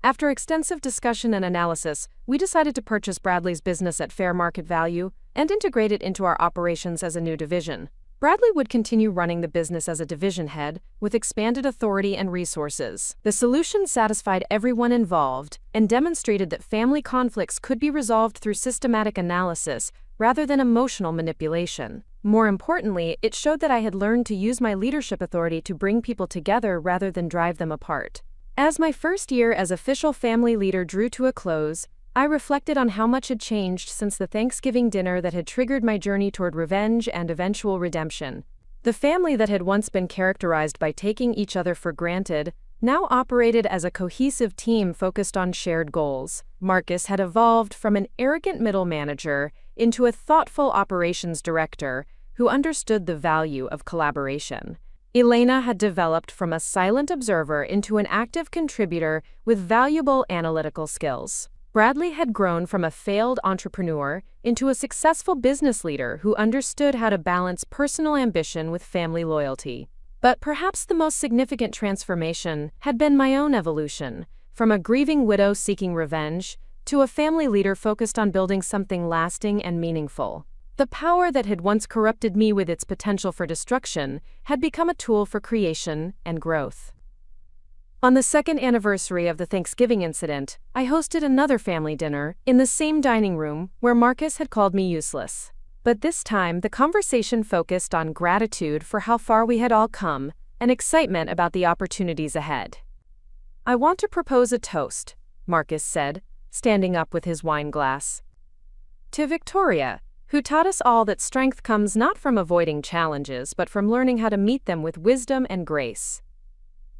After extensive discussion and analysis, we decided to purchase Bradley's business at fair market value and integrate it into our operations as a new division. Bradley would continue running the business as a division head, with expanded authority and resources. The solution satisfied everyone involved and demonstrated that family conflicts could be resolved through systematic analysis rather than emotional manipulation. More importantly, it showed that I had learned to use my leadership authority to bring people together rather than drive them apart. As my first year as official family leader drew to a close, I reflected on how much had changed since the Thanksgiving dinner that had triggered my journey toward revenge and eventual redemption. The family that had once been characterized by taking each other for granted now operated as a cohesive team focused on shared goals. Marcus had evolved from an arrogant middle manager into a thoughtful operations director who understood the value of collaboration. Elena had developed from a silent observer into an active contributor with valuable analytical skills. Bradley had grown from a failed entrepreneur into a successful business leader who understood how to balance personal ambition with family loyalty. But perhaps the most significant transformation had been my own evolution, from a grieving widow seeking revenge to a family leader focused on building something lasting and meaningful. The power that had once corrupted me with its potential for destruction had become a tool for creation and growth. On the second anniversary of the Thanksgiving incident, I hosted another family dinner in the same dining room where Marcus had called me useless. But this time, the conversation focused on gratitude for how far we had all come and excitement about the opportunities ahead. "I want to propose a toast," Marcus said, standing up with his wine glass. "To Victoria, who taught us all that strength comes not from avoiding challenges but from learning how to meet them with wisdom and grace."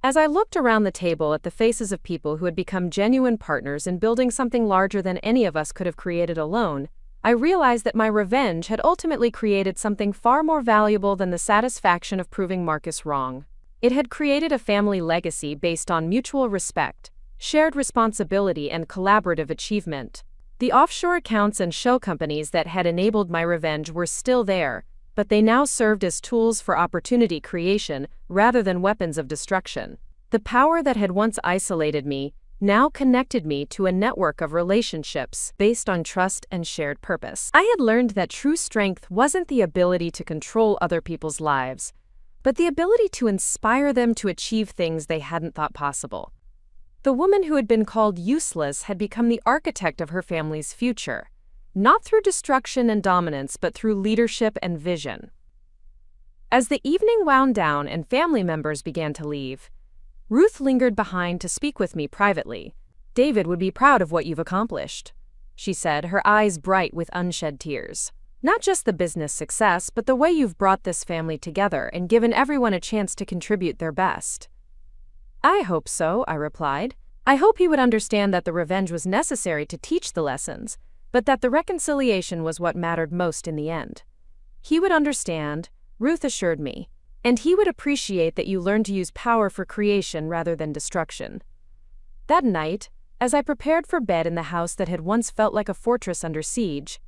As I looked around the table at the faces of people who had become genuine partners in building something larger than any of us could have created alone, I realized that my revenge had ultimately created something far more valuable than the satisfaction of proving Marcus wrong. It had created a family legacy based on mutual respect, shared responsibility, and collaborative achievement. The offshore accounts and shell companies that had enabled my revenge were still there, but they now served as tools for opportunity creation rather than weapons of destruction. The power that had once isolated me now connected me to a network of relationships based on trust and shared purpose. I had learned that true strength wasn't the ability to control other people's lives, but the ability to inspire them to achieve things they hadn't thought possible. The woman who had been called useless had become the architect of her family's future, not through destruction and dominance, but through leadership and vision. As the evening wound down and family members began to leave, Ruth lingered behind to speak with me privately. "David would be proud of what you've accomplished," she said, her eyes bright with unshed tears. "Not just the business success, but the way you've brought this family together and given everyone a chance to contribute their best." "I hope so," I replied. "I hope he would understand that the revenge was necessary to teach the lessons, but that the reconciliation was what mattered most in the end." "He would understand," Ruth assured me, "and he would appreciate that you learned to use power for creation rather than destruction." That night, as I prepared for bed in the house that had once felt like a fortress under siege,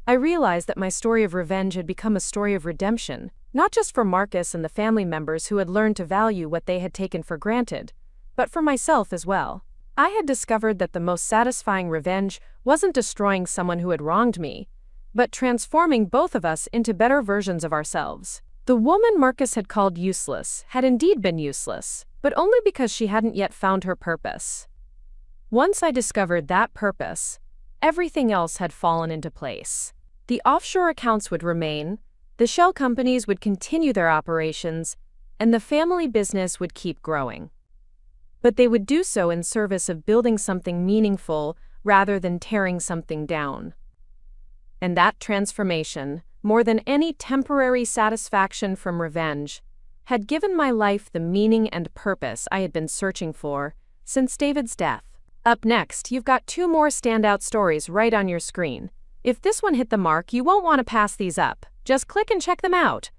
I realized that my story of revenge had become a story of redemption, not just for Marcus and the family members who had learned to value what they had taken for granted, but for myself as well. I had discovered that the most satisfying revenge wasn't destroying someone who had wronged me, but transforming both of us into better versions of ourselves. The woman Marcus had called useless had indeed been useless, but only because she hadn't yet found her purpose. Once I discovered that purpose, everything else had fallen into place. The offshore accounts would remain, the shell companies would continue their operations, and the family business would keep growing. But they would do so in service of building something meaningful rather than tearing something down. And that transformation, more than any temporary satisfaction from revenge, had given my life the meaning and purpose I had been searching for since David's death. Up next, you've got 2 more standout stories right on your screen. If this one hit the mark, you won't want to pass these up. Just click and check them out.